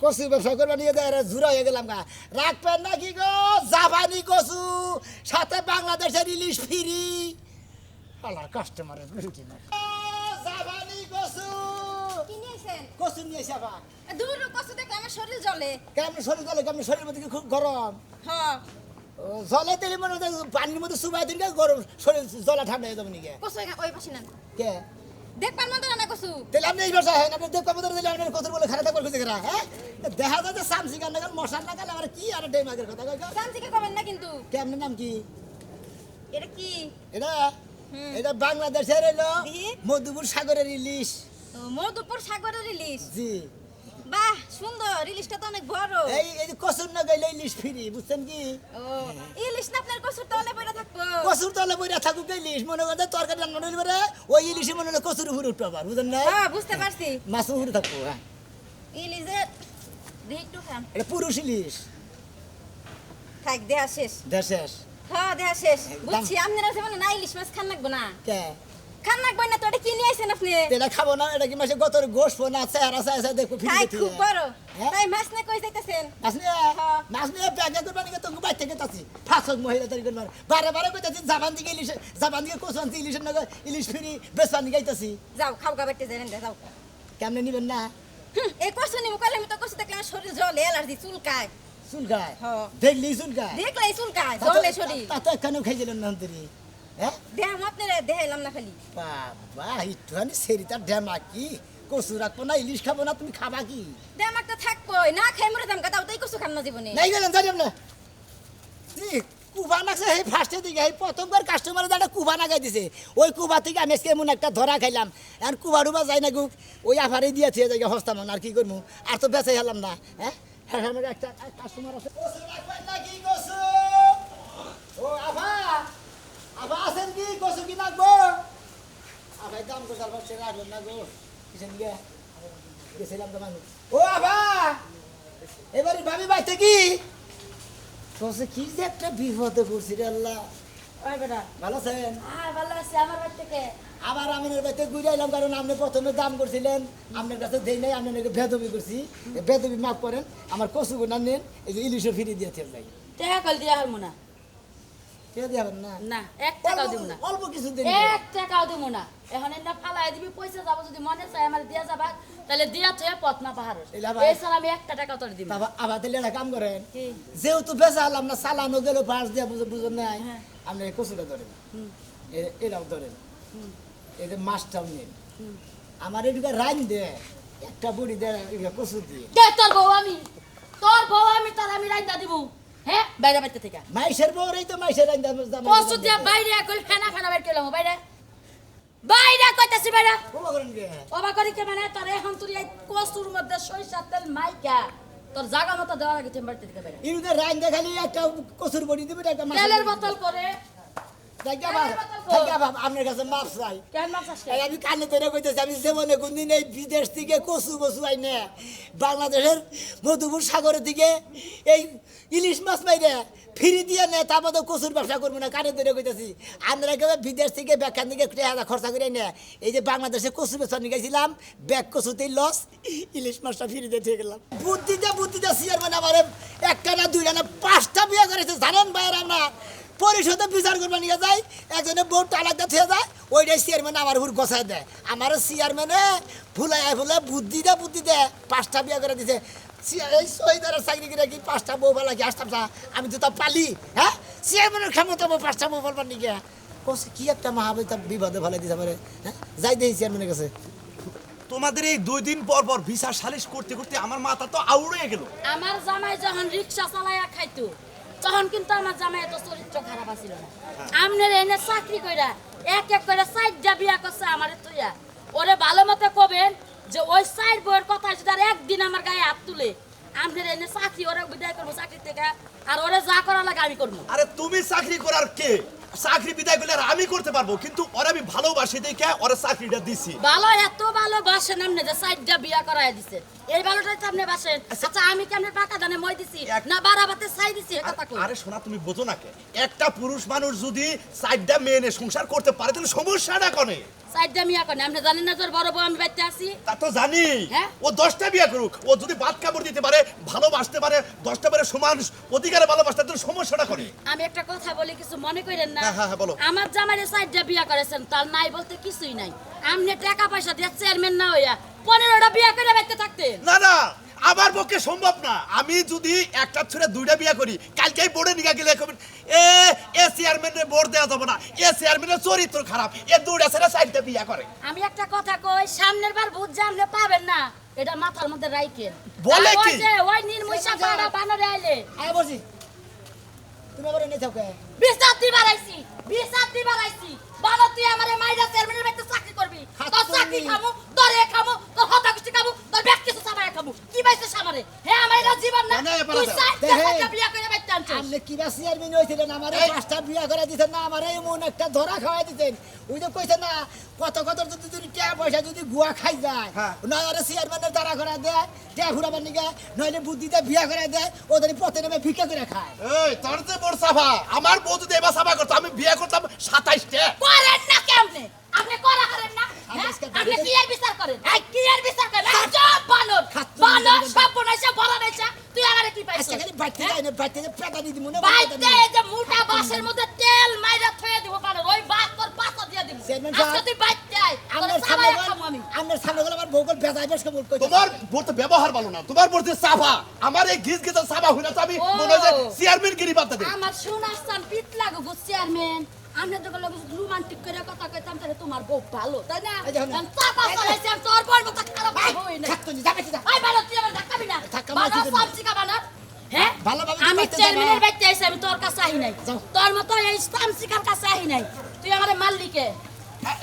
কচু ব্যবসা করবা নিয়ে যায় ঝুরা হয়ে গেলাম গা রাখবেন নাকি গো জাপানি কচু সাথে বাংলাদেশের ইলিশ ফ্রি হালা কাস্টমারের বিরুদ্ধে না জাপানি কচু কি নিয়েছেন কচু নিয়ে এসে আবার দূর কষ্ট দেখলে আমার শরীর জ্বলে কেমন শরীর গেলে কেমন শরীরের মধ্যে কি খুব গরম হ্যাঁ ও, জলে তেলে মনে হয় পানির মধ্যে সুবাই দিন গরম শরীর জলা ঠান্ডা হয়ে যাবে নাকি কষ্ট ওই পাশে না কে দেখবার মতো না কসু তাহলে আপনি এই ব্যবসা হয় আপনি দেখতে মতো দিলে আপনার কত বলে খারাপ থাকবার খুঁজে গেরা হ্যাঁ দেখা যায় যে সামসি গান লাগাল মশার লাগাল আর কি আর ডেমাগের কথা কই শান্তিকে কবেন না কিন্তু কে আপনার নাম কি এটা কি এটা এটা বাংলাদেশের এলো দেখি। মধুপুর সাগরের ইলিশ ও, মধুপুর সাগরের ইলিশ জি বাহ সুন্দর ইলিশটা তো অনেক বড় এই যে কসুর না গেলে ইলিশ ফ্রি বুঝছেন কি ও ইলিশ না আপনার কসুর তো অনেক বড় থাকবো কসুর তলে বইরা থাকুক ইলিশ মনে করে তরকারি রান্না হইলে পরে ওই ইলিশে মনে হলো কসুর উপরে উঠবে আবার বুঝেন না হ্যাঁ বুঝতে পারছি মাছ উপরে থাকবো হ্যাঁ ইলিশের দেখি একটু খান এটা পুরুষ ইলিশ থাক দেয়া শেষ দেশেষ হ্যাঁ দেয়া শেষ একদম। বুঝছি আপনারা যেমন না ইলিশ মাছ খান লাগবো না কে খান লাগবো না তো এটা কি নিয়ে আইছেন আপনি এটা খাবো না এটা কি মাসে গত গোস্ত না চেহারা চেহারা দেখবো খাই খুব বড় হ্যাঁ? তাই মাছ না কই যাইতেছেন মাছ নিয়ে হ্যাঁ। মাছ নিয়ে প্যাকেট করবা নাকি তো বাইর থেকে তাছি ফাঁসক মহিলা তারি করবার বারে বারে কইতাছি জাপান দিকে ইলিশ জাপান দিকে কোসু আনছি ইলিশের নগর ইলিশ ফিরি বেসপান দিকে আইতাছি যাও খাও গাবাইতে যাবেন যাও কেমনে নিবেন না এই কষ্ট নিব কলে আমি তো কষ্ট দেখলে আমার শরীর জলে অ্যালার্জি চুলকায় চুলকায় হ্যাঁ। দেখলি চুলকায় দেখলাই চুলকায় জলে শরীর তা তো একখানেও খাই দিলেন না তরি হ্যাঁ দেহাম আপনারা দেখাইলাম না খালি বাবা একটুখানি সেরিটার ড্যামা কি কচু রাখবো না ইলিশ খাবো না তুমি খাবা কি দেহাম একটা থাকবই না খাই মরে দাম কাটাও তাই কষ্ট খাম না জীবনে নাই গেলেন জানি না কুবা নাকছে এই ফার্স্টের দিকে এই প্রথমবার কাস্টমারের দাঁড়া কুবা নাগাই দিছে ওই কুবা থেকে আমি আজকে এমন একটা ধরা খাইলাম এখন কুবা ডুবা যাই না গুক ওই আফারে দিয়ে থিয়ে যাই হস্তা মন আর কি করবো আর তো বেঁচে গেলাম না হ্যাঁ হ্যাঁ হ্যাঁ আমার একটা কাস্টমার আছে কসু রাখবেন নাকি কসু ও আভা আভা আছেন কি কসু কি লাগবো আভাই দাম করে সালবার ছেড়ে রাখবেন না গো কিসেন গিয়ে গেছিলাম তো মানুষ ও আভা এবারে ভাবি বাইতে কি কসে কি যে একটা বিপদে পড়ছি রে আল্লাহ ওই বেটা ভালো আছেন ভালো আছে আমার বাড়ি থেকে আবার আমিনের বাড়িতে ঘুরে এলাম কারণ আপনি প্রথমে দাম করছিলেন আপনার কাছে দেই নাই আপনাকে বেদবি করছি বেদবি মাফ করেন আমার কচু গুনা নেন এই যে ইলিশও ফিরে দিয়ে থেল যাই টাকা কল দিয়া হল না কে দিবেন না না 1 টাকাও দিব না অল্প কিছু দিন 1 টাকাও দিব না এখন এন্না ফালাই দিবি পয়সা যাব যদি মনে চায় আমার দিয়া যাবা তাহলে দিয়া থয়ে পথ না পাহাড় এলা ভাই। এই সাল আমি 1 টাকা তোর দিব বাবা আবার তাহলে একটা কাম করেন কি? যেহেতু বেচা আলাম না চালানো গেল পাশ দিয়ে বুঝুন নাই হ্যাঁ। আপনি কচুটা ধরেন এরাও ধরেন এই যে মাছটাও নেন আমার এদিকে রাইন দে একটা বড়ি দে এগুলো কচু দিয়ে দে তোর বউ আমি তোর আমি রাইন্দা দিব হ্যাঁ বাইরে বাইতে থেকে মাইসের বউরেই তো মাইসের রাইন কষ্ট দিয়া বাইরে কল ফেনা ফেনা বাইরে কেলাম বাইরে বাইরে কইতাছি বাইরে ক্ষমা করেন কে ওবা করি কে মানে তোর এখন তুই এই কষ্টুর মধ্যে সরিষার তেল মাইকা তোর জায়গা মতো দেওয়ার আগে তুমি বাড়িতে থেকে বাইরে এদিকে রাইন দে খালি একটা কচুর বড়ি দিবে একটা মাছের তেলের বড়ি বোতল করে আপনার কাছে মাপ চাই কেন মাছ আসে এই আমি কানে ধরে কইতেছি আমি জীবনে কোনদিন এই বিদেশ থেকে কচু কচু আই না বাংলাদেশের মধুপুর সাগরের দিকে এই ইলিশ মাছ মাইরে ফিরি দিয়ে নে তারপর তো কচুর ব্যবসা করবো না কানে ধরে কইতেছি আমরা কেউ বিদেশ থেকে ব্যাখ্যান দিকে খরচা করে নে এই যে বাংলাদেশে কচু বেচা নিয়ে গেছিলাম ব্যাগ কচুতেই লস ইলিশ মাছটা ফিরি দিয়ে গেলাম বুদ্ধিতে সিয়ার মানে আমার একটা না দুইটা না 5টা বিয়ে করেছে জানেন ভাইয়ের আমরা পরিষদে বিচার করবা নিয়ে যায় একজনে বোর্ড তালাকটা থেকে যায় ওইটাই চেয়ারম্যান আমার উপর গছায় দেয় আমার চেয়ারম্যানে ভুলে বুদ্ধি দেয় 5টা বিয়ে করে দিছে এই শহীদারের চাকরি করে কি 5টা বউ পালা কি আসতাম আমি তো তা পালি হ্যাঁ চেয়ারম্যানের ক্ষমতা 5টা বউ পালবার নিয়ে কষে কি একটা মহাবিতা বিবাদে ফেলে দিতে পারে হ্যাঁ যাই দেখি চেয়ারম্যানের কাছে তোমাদের এই 2 দিন পর পর ভিসা সালিশ করতে করতে আমার মাথা তো আউড়ে গেল আমার জামাই যখন রিকশা চালায়া খাইতো তখন কিন্তু আমার জামাই এত চরিত্র খারাপ আছিল না আমনের এনে চাকরি কইরা এক করে 4টা বিয়া করছে আমারে তুইয়া ওরে ভালো মতো কবেন যে ওই 4 বউয়ের কথা যদি আর একদিন আমার গায়ে হাত তুলে আমনের এনে চাকরি ওরে বিদায় করবো চাকরি থেকে আর ওরে যা করা লাগে আমি করবো আরে তুমি চাকরি করার কে চাকরি বিদায় করলে আর আমি করতে পারবো কিন্তু ওরা আমি ভালোবাসি দেখে ওরা চাকরিটা দিছি ভালো এত ভালোবাসেন আপনি যে 4টা বিয়া করায় দিছে এই ভালোটাই তো আপনি বাসেন আচ্ছা আমি কি আপনার পাকা দানে মই দিছি না বারাবাতে চাই দিছি এ কথা কই আরে শোনা তুমি বোঝো না কে একটা পুরুষ মানুষ যদি 4টা মেয়ে নিয়ে সংসার করতে পারে তাহলে সমস্যাটা কোনে 4টা বিয়া করে আপনি জানেন না তোর বড় বউ আমি বাইতে আছি তা তো জানি হ্যাঁ? ও 10টা বিয়ে করুক ও যদি ভাত কাপড় দিতে পারে ভালোবাসতে পারে 10টা পারে সমান অধিকারে ভালোবাসতে তাহলে সমস্যাটা করে আমি একটা কথা বলি কিছু মনে করেন না হ্যাঁ, বলো। আমার জামাইরে 4টা বিয়া করেছেন তার নাই বলতে কিছুই নাই আপনি টাকা পয়সা দিয়ে চেয়ারম্যান না হইয়া 15টা বিয়া করে বাইতে থাকতে না আমার পক্ষে সম্ভব না আমি যদি একটা ছেড়ে 2টা বিয়ে করি কালকেই বোর্ডে নিয়ে গেলে এ চেয়ারম্যানের বোর্ড দেওয়া যাবে না এ চেয়ারম্যানের চরিত্র খারাপ এ 2টা ছেড়ে 4টা বিয়ে করে আমি একটা কথা কই সামনের বার বুঝ জানলে পাবেন না এটা মাথার মধ্যে রাইকেন বলে আর ওই কি? যে ওই নির্মূষা পাড়া বানরে আইলে আয় বসি তুমি আবার এনে থাকো বিসাতি বাড়াইছি বাবা তুই আমারে মাইরা চেয়ারম্যানের বাড়িতে চাকরি করবি তোর চাকরি খামু তোরে খামু তোর হতা কিছু খামু তোর ব্যাগ কিছু সামারে খামু কি পাইছিস আমারে হে আমারে জীবন না না, এবার তুই দাও। 4টা বিয়া করে বাইতে আনছিস আপনি কিবা চেয়ারম্যান হয়েছিলেন আমার 5টা বিয়া করে দিতেন না আমার এমন একটা ধরা খাওয়াই দিতেন ওই যে কইছেন না কত যদি টাকা পয়সা যদি গুয়া খাই যায় হ্যাঁ। নয় ওরা চেয়ারম্যানের দ্বারা করে দেয় টাকা ঘুরাবার নিকে নইলে বুদ্ধিতে বিয়া করে দেয় ওদের পথে নেমে ভিক্ষা করে খায় এই তোর যে বড় সাফা আমার বউ যদি এবার সাফা করতো আমি বিয়ে করতাম 27টা করেন না কেমনে আপনি করা করেন না হ্যাঁ? আপনি কি এর বিচার করেন এই কি এর বিচার করেন সব বানর সব বনাইছে বড় নাইছে তুই আমারে কি পাইছিস আজকে খালি বাইতে যায় না বাইতে পেটা দিয়ে দিব না বাইতে এই যে মোটা বাসের মধ্যে তেল মাইরা থয়ে দিব বানর ওই বাস তোর পাতা দিয়ে দিব চেয়ারম্যান আজকে সাহেব, তুই বাইতে আয় তোর আমার সাবাই সামনে খামু আমি আমার সামনে গেলে আমার বউকে বেজাই বেশ কেমন কইতে তোমার বোর তো ব্যবহার ভালো না তোমার বোর যে সাফা আমার এই ঘিস ঘিসের সাফা হইনা তো আমি ও। মনে হয় যে চেয়ারম্যান গিরি বাদ দেই আমার শোনাস্তান পিত লাগু গো চেয়ারম্যান আমরা যখন রোমান্টিক করে কথা কইতাম তাহলে তোমার বউ ভালো তাই না এই দেখুন না। চাপা চলাইছে আর তোর বউ মতো খারাপ হই না থাকতো না যাবে কিনা আই ভালো তুই আমার ধাক্কাবি না ধাক্কা ভালো মারছি তো না। সামসি খাবা না হ্যাঁ ভালোভাবে আমি বাইতে চেয়ারম্যানের যাবা। বাইতে আইছি আমি তোর কাছে আহি নাই যাও। তোর মতো এই সামসিকার কাছে আহি নাই তুই আমারে মারলি কে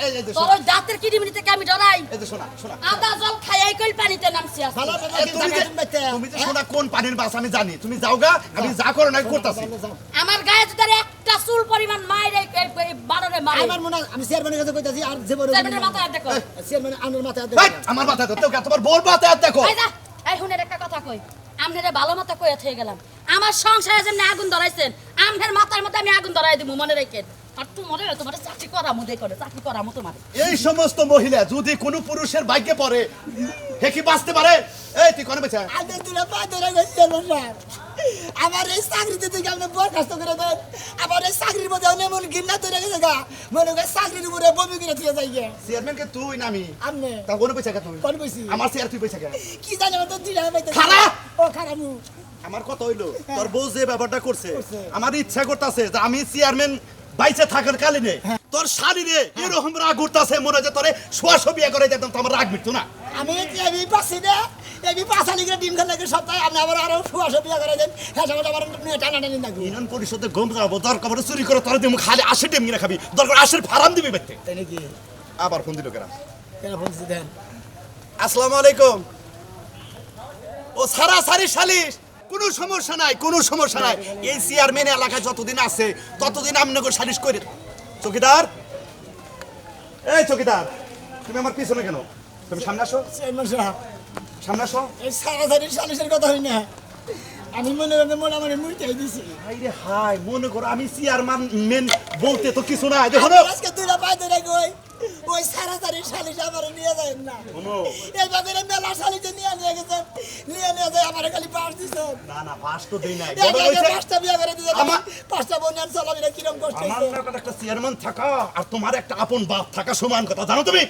এই যে তোর ওই দাঁতের কিডিমিনি থেকে আমি ডরাই এই যে শোনা শোনা আদা জল খাইয়াই কইল পানিতে নামছি আজকে। ভালো কথা এই কি তুমি জায়গা যে- তুমি বাইতে তুমি যে শোনা কোন পানির বাস আমি জানি তুমি যাওগা আমি যা করো না করতাছি আমার গায়ে যদি আর একটা চুল পরিমাণ মাইরে এই বানরে মারে আমার মনে হয় আমি চেয়ারম্যানের কাছে কইতাছি আর যে বড় চেয়ারম্যানের মাথায় হাত দেখো। চেয়ারম্যান আমার মাথায় হাত এই, দেখো। আমার মাথায় ধরতে তোমার বোর মাথায় হাত দেখো এই যা এই হুনের একটা কথা কই আমনের ভালো মতো কইয়া থেকে গেলাম আমার সংসারে যেমনি আগুন ধরাইছেন আমনের মাথার মধ্যে আমি আগুন ধরাই দিব মনে রাখেন আর তোমার চাকরি করা মুদে করে চাকরি করা মতো তোমার এই সমস্ত মহিলা যদি কোনো পুরুষের ভাগ্যে পড়ে হে কি বাঁচতে পারে এই তুই কোন বেচা আগে তুলে পা ধরে গেছি চেয়ারম্যান সাহেব আমার এই চাকরিতে থেকে আপনি বরখাস্ত করে দেন আমার এই চাকরির মধ্যে এমন ঘৃণা তৈরি গেছে গা মনে হয় চাকরির উপরে বমি করে দিয়ে যাই গে চেয়ারম্যান কে তুই না আমি আপনি তা কোন বেচা কে তুই কোন বইছি আমার চেয়ার তুই বেচা কে কি জানি আমার তো দিলা পাইতে খালা! ও খারাপু আমার কথা হইলো তোর বউ যে ব্যাপারটা করছে করছে। আমার ইচ্ছা করতেছে যে আমি চেয়ারম্যান বাইচে থাকার কালিনে তোর শালীরে এরকম রাগ উঠতাছে মনে হয় যে তোরে শোয়া বিয়ে করে দিতাম তো আমার রাগ মিটতো না আমি আমি পাচ্ছি না আমি পাঁচালি করে ডিম খেলে সপ্তাহে আপনি আবার আরো শুয়াশো বিয়া করে দেন হ্যাঁ সবাই আবার টানা টানি থাকবো ইউনিয়ন পরিষদে গম যাবো দরকার পড়ে চুরি করে তোর দিমু খালি 80 টেম কিনে খাবি দরকার 80 ফারাম দিবি বেতে তাই নাকি আবার ফোন দিল কেরা কেন বলছি দেন আসসালামু আলাইকুম ও সারা সারি সালিশ কোনো সমস্যা নাই কোনো সমস্যা নাই এই চেয়ারম্যান এলাকায় যতদিন আছে ততদিন আমি নগর সালিশ করে চৌকিদার এই চৌকিদার তুমি আমার পিছনে কেন তুমি সামনে আসো চেয়ারম্যান সাহেব সামনে আসো এই সারাসারি সালিশের কথা হই না আমি মনে মনে আমার মুইটাই দিছি হাইরে হাই মনে করো আমি চেয়ারম্যান মেন বলতে তো কিছু নাই দেখো না আজকে দুইটা পাই ধরে কই ওই সারাসারি সালিশ আমার নিয়ে যায় না শোনো এই বাজারে মেলা সালিশে নিয়ে গেছেন নিয়ে যায় আমার খালি পাস দিছেন না না পাস তো দেই নাই এক বড় আগে হইছে পাঁচটা বিয়া করে দিয়েছেন আমার- পাঁচটা বোনের চলাবিরা কিরম কষ্ট আমার হয়েছে নাকি একটা চেয়ারম্যান থাকা আর তোমার একটা আপন বাপ থাকা সমান কথা জানো তুমি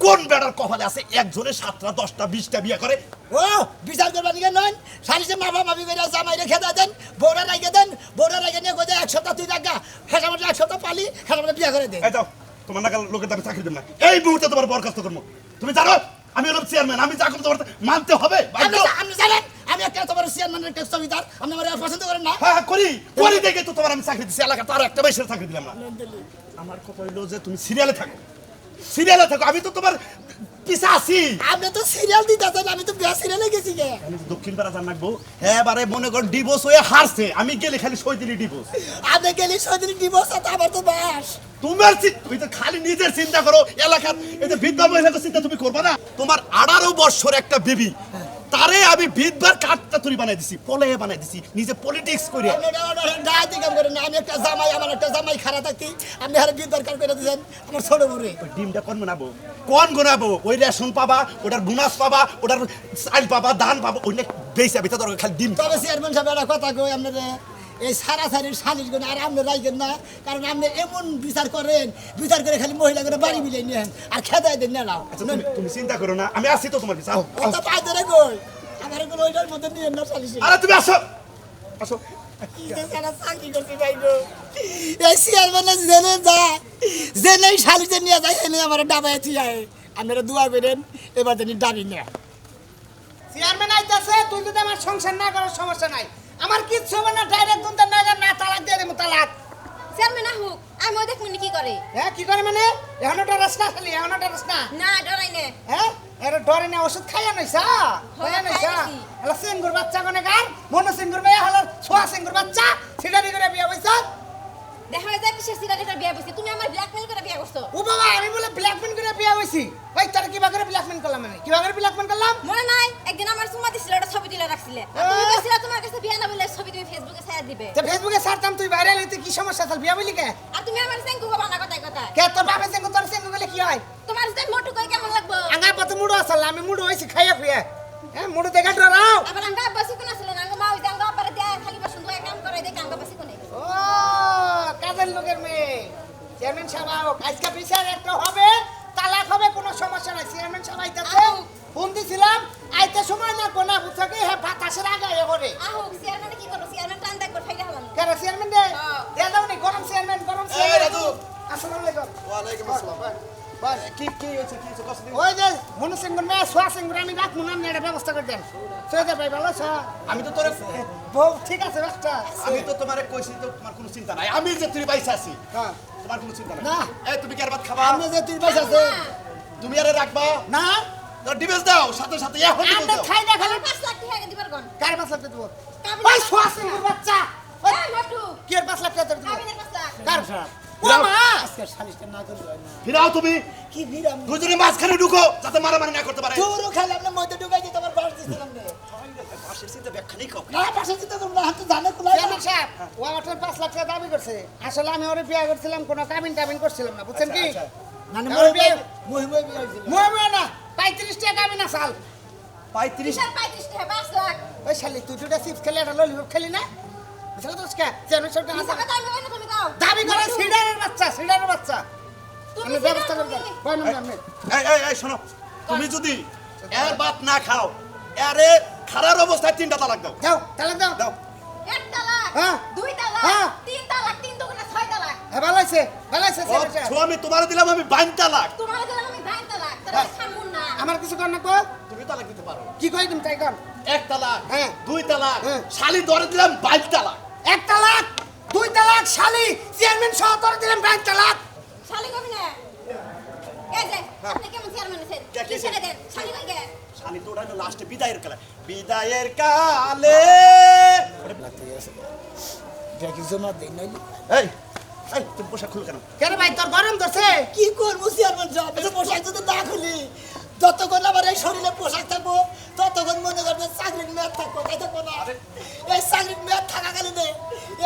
কোন বেড়ার কপালে আছে একজনে 7টা 10টা 20টা বিয়ে করে ও বিচার করবা নিকে নয় সালিশে মাফা মাফি করে জামাই রেখে দেন বউরা রেখে দেন বউরা রেখে নিয়ে কোথায় এক সপ্তাহ তুই রাখা হেসামতো এক সপ্তাহ পালি হেসামতো বিয়া করে দে এই যাও তোমার নাগাল লোকের দাবি চাকরি দেব না এই মুহূর্তে তোমার বরখাস্ত করবো তুমি জানো আমি হলাম চেয়ারম্যান আমি যা করবো তোমার মানতে হবে বাধ্য। আপনি জানেন আমি একটা তোমার চেয়ারম্যানের একটা ছবিদার আপনি আমার পছন্দ করেন না হ্যাঁ হ্যাঁ, করি দেখে তো তোমার আমি চাকরি দিচ্ছি এলাকা তার একটা বেশি চাকরি দিলাম না আমার কথা হইলো যে তুমি সিরিয়ালে থাকো আমি তো তোমার পিছা আছি আপনি তো সিরিয়াল দিতেছেন আমি তো বিয়া সিরিয়ালে গেছি গে আমি দক্ষিণ পাড়া জান রাখবো হ্যাঁ বারে মনে কর ডিভোর্স হয়ে হারছে আমি গেলে খালি 6 দিনই ডিভোর্স আপনি গেলি সদিন ডিভোর্স আছে আমার তো বাস তোমার তুমি তো খালি নিজের চিন্তা করো এলাকার এই যে বিধবা মহিলাকে চিন্তা তুমি করবে না তোমার 18 বছর একটা বেবি তারে আমি বিধবার কাঠটা তুলি বানাই দিছি পলে বানাই দিছি নিজে পলিটিক্স করে আপনি ডায়াতি কাম করেন না আমি একটা জামাই আমার একটা জামাই খারাপ থাকি আপনি হারে বিয়ে দরকার করে দিয়েছেন আমার ছোট বউরে ওই ডিমটা কোন গুনাবো ওই রেশন পাবা ওটার বোনাস পাবা ওটার চাল পাবা ধান পাবা ওই বেচা বেচা দরকার খালি ডিম তবে চেয়ারম্যান সাহেব একটা কথা কই আপনাদের এই সারাসারির সালিশ গুণ আর আপনি রাখবেন না কারণ আপনি এমন বিচার করেন বিচার করে খালি মহিলা করে বাড়ি মিলিয়ে নেন আর খেদাই দেন না নাও আচ্ছা তুমি চিন্তা করো না আমি আসি তো তোমার কাছে আও, আও। কথা পাই ধরে কই আমার কোনো ওইটার মধ্যে নিয়ে না সালিশে আরে তুমি আসো আসো কি যে সারা চাকরি করতে পাইবো এই চেয়ারম্যান জেনে যায় জেনেই সালিশে নিয়ে যায় এনে আমার ডাবায় থিয়ায় আপনারা দোয়া করেন এবার জানি ডাবি না চেয়ারম্যান আইতাছে তুই যদি আমার সংসার না করার সমস্যা নাই আমার কিচ্ছু হবে না ডাইরেক্ট দুনটা না তালাক দিয়ে দেবো তালাক চেয়ারম্যান আহুক আমি ওই দেখুন কি করে হ্যাঁ কি করে মানে এখনো ডরাস না খালি এখনো ডরাস না না ডরাই নে হ্যাঁ এর ডরে না ওষুধ খাইয়া নইছা খাইয়া নইছা খাইয়াছি। হলো সিঙ্গুর বাচ্চা কোনে গার মনো সিঙ্গুর মেয়ে হলো ছোয়া সিঙ্গুর বাচ্চা সিডারি করে বিয়া বইছা দেখা যায় কিসের সিগারেটের বিয়া বসে তুমি আমার ব্ল্যাকমেল করে বিয়া করছো ও বাবা আমি বলে ব্ল্যাকমেন করে বিয়া হইছি ওই তোর কিবা করে ব্ল্যাকমেন করলাম আমি কিবা করে ব্ল্যাকমেন করলাম মনে নাই একদিন আমার চুমা দিছিল একটা ছবি তুলে রাখছিলে আর তুমি কইছিলে তোমার কাছে বিয়া না বলে ছবি তুমি ফেসবুকে শেয়ার দিবে তো ফেসবুকে ছাড়তাম তুই ভাইরাল হইতে কি সমস্যা তাহলে বিয়া বলি কে আর তুমি আমার সেঙ্কু হবা না কথায় কথায় কে তোর বাপে সিঙ্গু তোর সিঙ্গু গেলে কি হয় তোমার যে মোটু কই কেমন লাগবো আঙ্গা পথে মুড়ো আসল আমি মুড়ো হইছি খাইয়া খুইয়া হ্যাঁ মুড়ো দেখে ডরাও আবার আঙ্গা বসি কোন আসলে না আঙ্গা মা ওই আঙ্গা পারে দেয়া খালি বসুন দুই কাম করে দেখ আঙ্গা বসি কোনে ও কাজের লোকের মেয়ে চেয়ারম্যান সাহেব আজকে বিচার একটা হবে তালাক হবে কোনো সমস্যা নাই চেয়ারম্যান সাহেব আইতাছে ফোন দিছিলাম আইতে সময় না কোনা বুঝাকে হ্যাঁ বাতাসের আগে করে আহো চেয়ারম্যান কি করব চেয়ারম্যান টান দেখ ফাইদা হলাম কেন চেয়ারম্যান দে হ্যাঁ। দে দাও নি গরম চেয়ারম্যান এই রাজু। আসসালামু আলাইকুম ওয়ালাইকুম আসসালাম বল। কি হয়েছে কষ্ট দিন? ওই যে মনু সিংহ মেয়ে সোয়া সিংহ আমি রাখবো না, আপনি একটা ব্যবস্থা করে দেন। সৈয়দ ভাই ভালো আছো? আমি তো তোরে বউ ঠিক আছে ব্যস্তা? আমি তো তোমারে কইছি তো তোমার কোনো চিন্তা নাই, আমি যে তুই বাইসা আছি হ্যাঁ। তোমার কোনো চিন্তা নাই। না। এই তুমি কি আর ভাত খাবা? আপনি যে 3 পয়সা আছে তুমি আরে রাখবা না তো ডিভোর্স দাও সাথে সাথে এখন ডিভোর্স আপনি দাও। খাই না খালি 5 লাখ টাকা দিবার কোন কার 5 লাখ দেবো? কাবিনের ওই 5 সোয়া লাখ সিংহ টাকা। বাচ্চা ওই এই মোটু কি এর 5 লাখ টাকা দেবো? কাবিনের 5 লাখ কার? ও মা আজকে সালিশটা না করলে হয় না ফিরাও তুমি কি ভিড়াম দুজনে মাঝখানে ঢুকো যাতে মারামারি না করতে পারে। চোরও খেলে আপনি মধ্যে ঢুকাই দিতে আমার বাস দিছিলাম না পাশের চিন্তা ব্যাখ্যানি কম। না পাশে দিতে তোমরা না হাতে জানে কুলাই চেয়ারম্যান সাহেব ও আমার 5 লাখ টাকা দাবি করছে। আসলে আমি ওরে বিয়ে করছিলাম, কোনো কাবিন করছিলাম না, বুঝছেন কি? মানে আমার বিয়ে মহিময় বিয়ে হয়েছিল মুয়ে না 35 টাকা কাবিন আসাল। 35 কিসের 35 টাকা 5 লাখ ওই শালি তুই দুটা চিপস খেলে একটা ললিপপ খেলি না? বুঝলে তো কে চেয়ারম্যান সাহেব তুমি টাকা দাও না তুমি দাও দাবি করে সিডারের বাচ্চা তুমি আমি ব্যবস্থা করে দেন কয় নম্বর আপনি? এই শোনো, তুমি যদি এর ভাত না খাও এরে খারাপ অবস্থায় 3টা তালাক দাও। যাও তাহলে দাও দাও। 1 তালাক হ্যাঁ। 2 তালাক হ্যাঁ। 3 তালাক 3 দুগুণে 6 তালাক হ্যাঁ ভালো আছে চেয়ারম্যান সাহেব। আমি তোমার দিলাম আমি 22 তালাক। তোমার দিলাম আমি 2 তালাক তাহলে খামু না আমার কিছু কর না কো তুমি তালাক দিতে পারো। কি কই তুমি তাই কর? 1 তালাক, হ্যাঁ। 2 তালাক, হ্যাঁ। শালি ধরে দিলাম 22 তালাক। 1 তালাক 2 তালাক শালি চেয়ারম্যান সহ তোর দিলাম 2 তালাক। শালি কবি না এই যে আপনি কেমন চেয়ারম্যান আছেন কে কি কে? ছেড়ে দেন শালি কই গে শালি তো ওটা লাস্টে বিদায়ের কালে। বিদায়ের কালে দেখি জমা দেই নাই এই এই তুমি পোশাক খুলো কেন? কেন ভাই তোর গরম ধরছে? কি করবো চেয়ারম্যান সাহেব এই যে পোশাক যদি না খুলি যতক্ষণ আমার এই শরীরে পোশাক থাকবো ততক্ষণ মনে করবে চাকরির মেয়াদ থাকবো তাই থাকবো না এই চাকরির মেয়াদ থাকাকালীন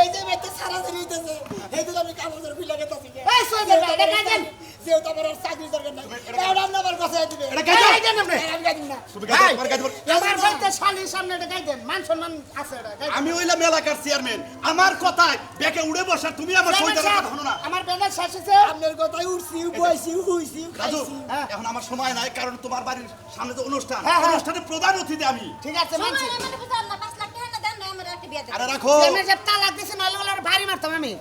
এই যে মেয়েতে সারা দিন হইতেছে এই জন্য আমি কাগজের বিল লাগাতে থাকি এই সৈয়দ ভাই, এটা গাই দেন। যেহেতু আমার আর চাকরি দরকার নাই এটা আপনি আমার কাছে দিবে এটা গাই দাও। গাই দেন আপনি। আমি গাই দিন না তুমি গাই দাও, তোমার গাই দাও। আমার বাড়িতে শালির সামনে এটা গাই দেন, মান সম্মান আছে এটা গাই দেন। আমি হইলাম এলাকার চেয়ারম্যান, আমার কথায় বেকে উড়ে বসা তুমি আমার চেয়ারম্যান সইতার সাহেব, কথা শোনো না। আমার বেলার শেষ হয়েছে। আপনার কথাই উঠছি বইছি হুইছি রাজু, খাইছি এখন আমার সময় নাই কারণ তোমার বাড়ির সামনে যে অনুষ্ঠান, হ্যাঁ, হ্যাঁ। অনুষ্ঠানে প্রধান অতিথি আমি। ঠিক আছে সময় মানছি। মানে বুঝান না 5 লাখ টাকা না দেন না আমার একটা বিয়ে দেন আরে রাখো। চেয়ারম্যান সাহেব তালাক দিছে নাহলে ওনার ভারী মারতাম আমি।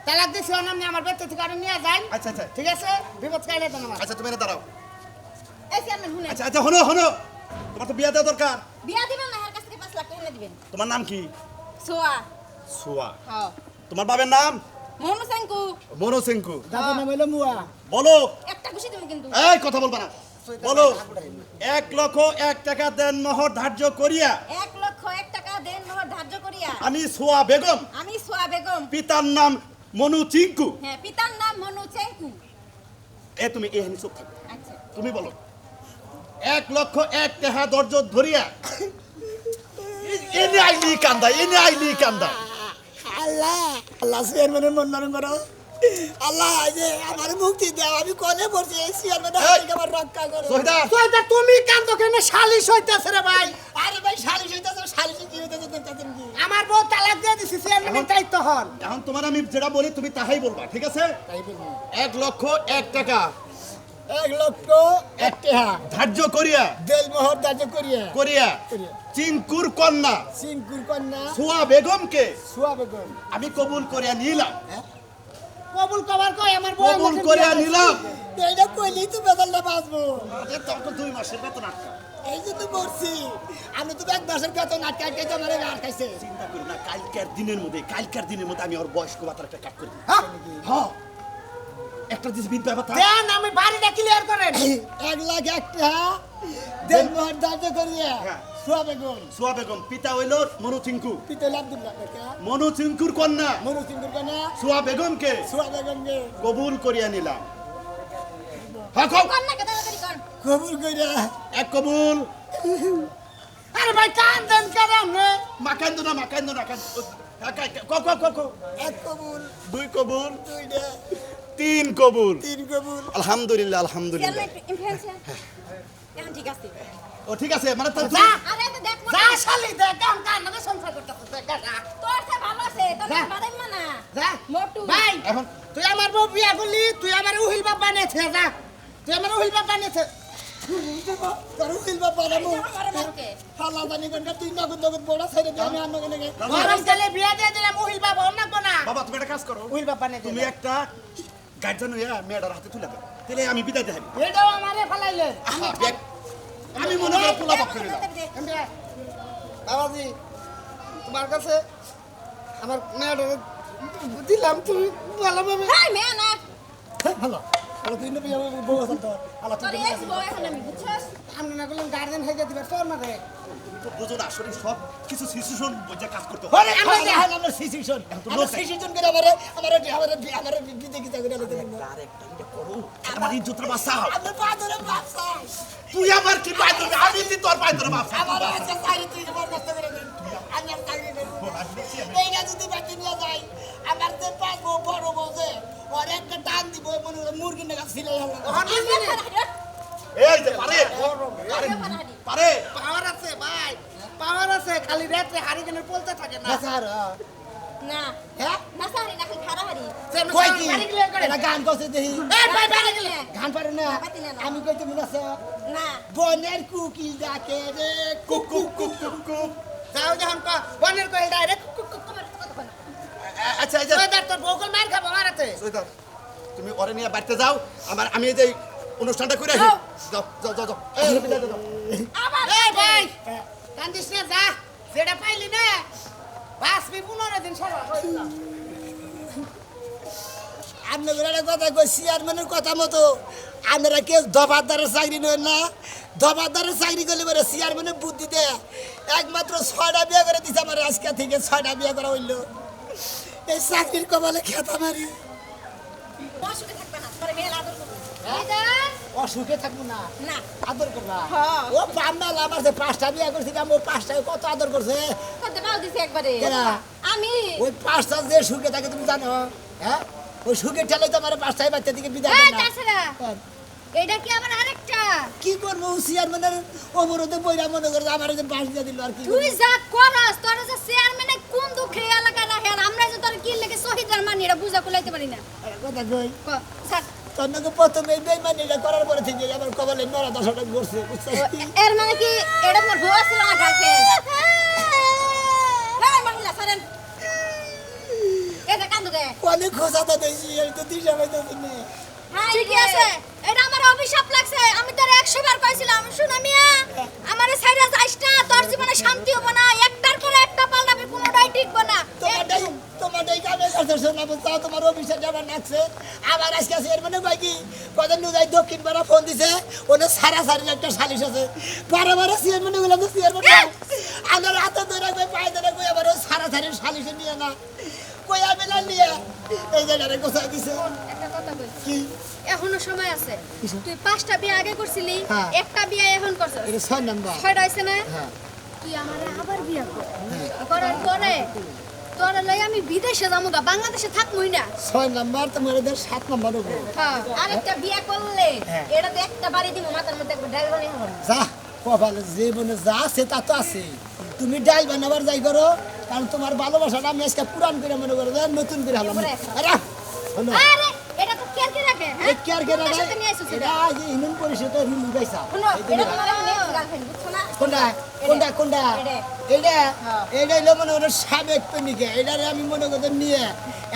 তালাক দিছি আপনি আমার বেতে থেকে আরে নিয়ে যান। আচ্ছা আচ্ছা ঠিক আছে বিপদ কাইলে দেন আমার। আচ্ছা তুমি এনে দাঁড়াও। এই চেয়ারম্যান শুনেন আচ্ছা আচ্ছা হনো হনো, তোমার তো বিয়ে দেওয়া দরকার। বিয়া দিবেন না এর কাছ থেকে 5 লাখ টাকা দিবেন তোমার নাম কি? সোয়া সুয়া। হ্যাঁ তোমার বাবার নাম? মোহাম্মদ সাঙ্কু মনোসেঙ্কু। দাদা নাম হইলো মুয়া বলো। একটা খুশি দিবেন কিন্তু এই কথা বলবা না। বলো। 1,01,000 টাকা দেন মোহর ধার্য করিয়া 1 লক্ষ 1 টাকা দেন মোহর ধার্য করিয়া আমি সোয়া বেগম, আমি সোয়া বেগম পিতার নাম মনু চিঙ্কু। হ্যাঁ পিতার নাম মনু চেঙ্কু এ তুমি এখানে চুপ থাকো। আচ্ছা তুমি বলো। 1,01,000 টাকা দর্জ ধরিয়া এনে আইলি কান্দা, এনে আইলি কান্দা। আল্লাহ আল্লাহ চেয়ারম্যানের মন নরম করো আল্লাহ এই যে আমার মুক্তি দাও আমি কোনে পড়ছি এই চেয়ারম্যানের হাত থেকে আমার রক্ষা করো সহিদা সৈয়দা তুমি কান্দো কেন? শালিশ হইতাছে রে ভাই। আরে ভাই সালিশ হইতাছে সালিশ কি হইতাছে দেখতেছেন কি আমার বউ তালাক দিয়ে দিছি, চেয়ারম্যানের দায়িত্ব হন। এখন তোমার আমি যেটা বলি তুমি তাহাই বলবা, ঠিক আছে? তাই বলবো 1,01,000 টাকা 1,01,000 টাকা ধার্য করিয়া দেলমোহর দাজ করিয়া করিয়া করিয়া চিঙ্কুর কন্যা সিংকুর কন্যা সোয়া বেগমকে সুয়া বেগম আমি কবুল করিয়া নিলাম। কবুল কবার কই আমার বউ কবুল আমাকে করিয়া বিয়ে নিলাম। এইটা কইলেই তো বেতনটা বাঁচবো আরে তোর তো 2 মাসের বেতন আটকা। এই যে তো বলছি আমি তো 1 মাসের বেতন আটকাইতে আমার আটকাইছে চিন্তা করি না, কালকের দিনের মধ্যে আমি ওর বয়স্ক ভাতার একটা কাট করি। হ্যাঁ? হ্যাঁ একটা দিস বিদ্যা ভাতা। দেন আমি বাড়িটা ক্লিয়ার করেন। 1,01,000 টাকা দেলমোহর দাজ করিয়া হ্যাঁ। সুয়া বেগম সোয়া বেগম, পিতা হইল মনু চিঙ্কু, পিতল আব্দুল্লাহ টাকা মনু চিঙ্কুর কন্যা মনু সিংকুর কন্যা সোয়া বেগমকে সুয়া বেগমকে কবুল করিয়া নিলাম। হ্যাঁ কও। কন্যাকে তাড়াতাড়ি কর কবুল কইরা এক কবুল। আরে ভাই কান্দেন কেন আপনি? মাকাইন্দ না ক 1 কবুল 2 কবুল 2টা 3 কবুল। 3 কবুল আলহামদুলিল্লাহ আলহামদুলিল্লাহ। চেয়ারম্যান ইনফ্লুয়েন্সার এখন ঠিক আছে ও ঠিক আছে, মানে তার যা আরে তো দেখ যা শালি দেখ কাম কান না সংসার করতেছে যা তোর সে ভালো আছে তোর যা। বাদাম না যা মোটু ভাই এখন তুই আমার বউ বিয়া করলি, তুই আমার উহিল বাপ বানিয়েছে। যা তুই আমার উহিল বাপ বানিয়েছে। তোর উকিল বাবা বানাবো আমার মারকে হালা জানি কোনটা তুই নগদ নগদ বড় ছেড়ে দে আমি আর নগদ নগদ গরম তেলে বিয়া দিয়ে দিলাম, উহিল বাপ অন্য না। বাবা তুমি একটা কাজ করো, উহিল বাপ বানিয়ে তুমি দিলাম। একটা গার্জেন হইয়া মেয়েটার হাতে তুলে দেন তাহলে আমি বিদায় দেখাবি এটাও আমারে ফালাইলেন আমি মনে করি পোলা পক্ষ নিলাম বাবাজি তোমার কাছে আমার মেয়েটা দিলাম তুমি ভালোভাবে এই মেয়ে না ভালো ভালো তুই না বউ আছেন তো আল্লাহ তোর এক্স বউ এখন আমি বুঝছস আমি না করলাম গার্জেন হয়ে দিবার তোর মারে তো বুঝো না আসলে সব কিছু সিচুয়েশন বুঝে কাজ করতে হয় আরে আমরা দেখেন আমরা সিচুয়েশন আমরা সিচুয়েশন করে আমারে বিদে কি করে আলাদা আর একটা এটা করো আমার ইজ্জতের বাঁচাও আমরা পাদরে বাপসা তুই আমার কি পায় ধরে আমি কি তোর পায় ধরে বাঁচা আমার আছে সাইরে তুই আমার কষ্ট করে দেন আমি আর চাকরি দেব এই না যদি বাকি নিয়ে যাই আমার যে পাঁচ বউ বড় বউ যে ওর একটা টান দিব মনে করে মুরগি না সিলাই হলো এই যে পারে পারে পাওয়ার আছে ভাই পাওয়ার আছে খালি রাতে হারিকেনের পলতে থাকে না স্যার না হ্যাঁ না সারি না খালি খারা হারি কই কি এটা গান কইতে দেই এই ভাই বাইরে গেলে গান পারে না আমি কইতে মনে আছে না বনের কুকিল ডাকে রে cook cook cook cook cook যাও যখন বনের কইল ডাইরেক্ট আচ্ছা এই যে ওদের তোর বউকল মার খাবো মারাতে সৈদার তুমি ওরে নিয়ে বাড়িতে যাও আমি এই যে অনুষ্ঠানটা করে আসি যাও যাও যাও যাও এই বিদায় দাও এই ভাই কান্দিস না যা যেটা পাইলি না বাসবি 15 দিন সারা আপনাদের একটা কথা কই চেয়ারম্যানের কথা মতো আপনারা কেউ দফাদারের চাকরি নেন না দফাদারের চাকরি করলে পরে চেয়ারম্যানের বুদ্ধি দেয় একমাত্র 6টা বিয়ে করে দিছে আমার আজকে থেকে 6টা বিয়ে করা হইলো এই চাকরির কপালে খেতা মারি অসুখে থাকবে না তোর মেয়ে আদর করবে অসুখে থাকবো না না আদর করবা হ্যাঁ। ও বান্নাল আমার যে 5টা বিয়ে করছিলাম ও 5টায় কত আদর করছে কত বাল দিছে একবারে কেনা? আমি ওই 5টা যে সুখে থাকে তুমি জানো হ্যাঁ ওই সুখের ঠেলে তো আমার 5টায় বাচ্চা দিকে বিদায় এই দেয় না তাছাড়া এটা কি আমার আরেকটা কি করবো চেয়ারম্যানের অবরোধে বইরা মনে করে আমার যে বাস দিয়ে দিল আর কি তুই যা করাস তোর যে চেয়ারম্যানে কোন দুঃখে এলাকা রাখে আর আমরা যে তোর কি লেগে শহীদরা মানি এটা বুঝা কুলাইতে পারি না কথা কই ক, স্যার, তোর নাকি প্রথমে বেইমানিটা করার পরে থেকে আমার কবলে নড়া দশটা করছে বুঝছিস এর মানে কি এটা তোমার বউ ছিল না গার্লফ্রেন্ড এই মহিলা সরেন এটা কান্দু গে অনেক খোঁজা তো দিয়েছি আমি তো দিশা পাইতেছি না ঠিকই আছে এটা আমার অভিশাপ লাগছে আমি তোর 100 বার কইছিলাম শুন মিয়া আমারে ছাইরা যাইস না তোর জীবনে শান্তি হবে না একটার পরে একটা পাল্টাবে কোনোটাই টিকবে না তোমারটাই কামে করছে শোনাবো তাও তোমার অফিসে যাবার নাকছে আবার আজকে চেয়ারম্যানে কয় কি কদিন নুজাই দক্ষিণ পাড়া ফোন দিছে ওনে সারা সারি একটা সালিশ আছে বারে বারে চেয়ারম্যানে বললাম তো চেয়ারম্যান আমার হাতে ধরে কই পায়ে ধরে কই আবার ওই সারা সারির সালিশে নিয়ে না কই আমি না নিয়ে এই জায়গায় গোছাই দিছে একটা কথা কই কি এখনো সময় আছে তুই 5টা বিয়ে আগে করছিলি হ্যাঁ। একটা বিয়ে এখন করছস এটা 6 নাম্বার ছয়টা হইছে না হ্যাঁ তুই আমারে আবার বিয়ে কর করার পরে তোর লই আমি বিদেশে যামুগা বাংলাদেশে থাকমুই না 6 নাম্বার তোমার এদের 7 নাম্বার হবে হ্যাঁ আরেকটা বিয়ে করলে হ্যাঁ। এটা তো একটা বাড়ি দিব মাথার মধ্যে একবার ড্রাইভার নিয়ে হবে যা কপালে জীবনে যা আছে তা তো আছে তুমি ডাল বানাবার যাই করো কারণ তোমার ভালোবাসাটা আমি আজকে পুরান করে মনে করো যে নতুন করে হলাম আরে শোনো আরে এটা তো কেয়ার কে রাখে হ্যাঁ এই কেয়ার কে কোনটার সাথে নিয়ে আইছিস এটা এটা? যে ইউনিয়ন পরিষদের রুল উঠাইছা শুনো এটা তোমার গার্লফ্রেন্ড বুঝছো না কোনটা কোনটা কোনটা এটা। এটা এটা হলো মনে করো সাবেক প্রেমিকা এটারে আমি মনে করতে নিয়ে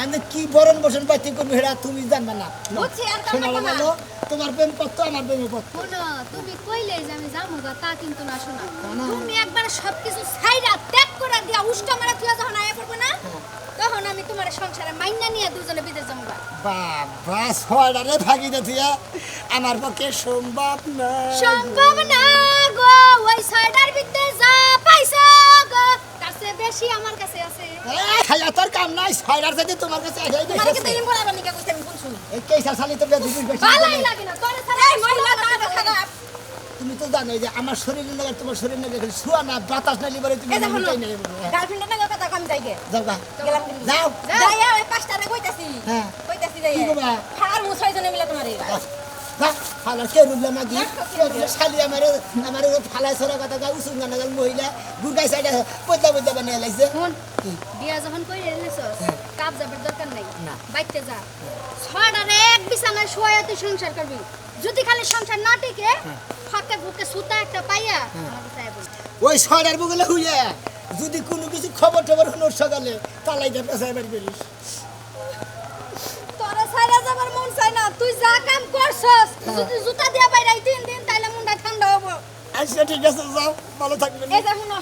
এমনি কি বরণ বসন পাইতে করবো এটা তুমি জানবে না বুঝছি, আর শোনো কামনা বলো তোমার প্রেম পত্র আমার প্রেমের পত্র শোনো তুমি কইলে যে আমি যামুগা তা কিন্তু না শোনা না। তুমি একবার সবকিছু ছাইরা ত্যাগ করে দিয়া উষ্টা মারা তুই যখন আয়া পড়বে না তখন আমি তোমার সংসারে মাইনা নিয়ে দুজনে বিদেশ যামুগা বাবা ছয়টারে ফাঁকি দিয়া আমার পক্ষে সম্ভব না সম্ভব না গো ওই ছয়টার ভিতরে যা পাইছো গো তার চেয়ে বেশি আমার কাছে আছে খাইয়া তোর কাম নাই ছয়টার যদি তোমার কাছে এসেই তোমার দেখেছে। কি দিন বলা বানি কা কইতে আমি কোন শুনি এই কেসা শালি তো বেশি বেশি ভালোই লাগে না তোরে ছাড়া এই মহিলা তো খারাপ তুমি তো জানো যে আমার শরীরের লাগে তোমার শরীর লাগে খালি শুয়া না বাতাস না লিবারে তুমি এই দেখো মিটাই না গার্লফ্রেন্ড না কথা কম যাইগে যাও গা গেলাম যাও যাই ওই পাঁচটারে কইতাছি হ্যাঁ। কইতাছি যাই কি করবা? আর মুছাই জনে মিলে তোমারে যা ফালা কে রুবলা মাগি শালি আমার ফালাই ছড়া কথা গা উসুন গানা গাল মহিলা গুরগাই সাইডে পদ্দা পদ্দা বানিয়ে লাইছে শুন বিয়া যখন কই এনেছস কাপ যাবার দরকার নাই না। বাইতে যা ছয়টারে এক বিছানায় শোয়া তুই সংসার করবি যদি খালি সংসার না টিকে ফাঁকে ফুকে সুতা একটা পাইয়া আমার কাছে আয় বল। ওই ছয়টার বগলে হুইয়া যদি কোনো কিছু খবর টবর হলো সকালে তালাই যা পেশায় বাড়ি করিস তোরা সাইরা যাবার মন চাই না তুই যা কাম করছস যদি জুতা দিয়া বাইরাই 3 দিন তাইলে মনটা ঠান্ডা হবো আচ্ছা ঠিক আছে যাও ভালো থাকবেন এই দেখো না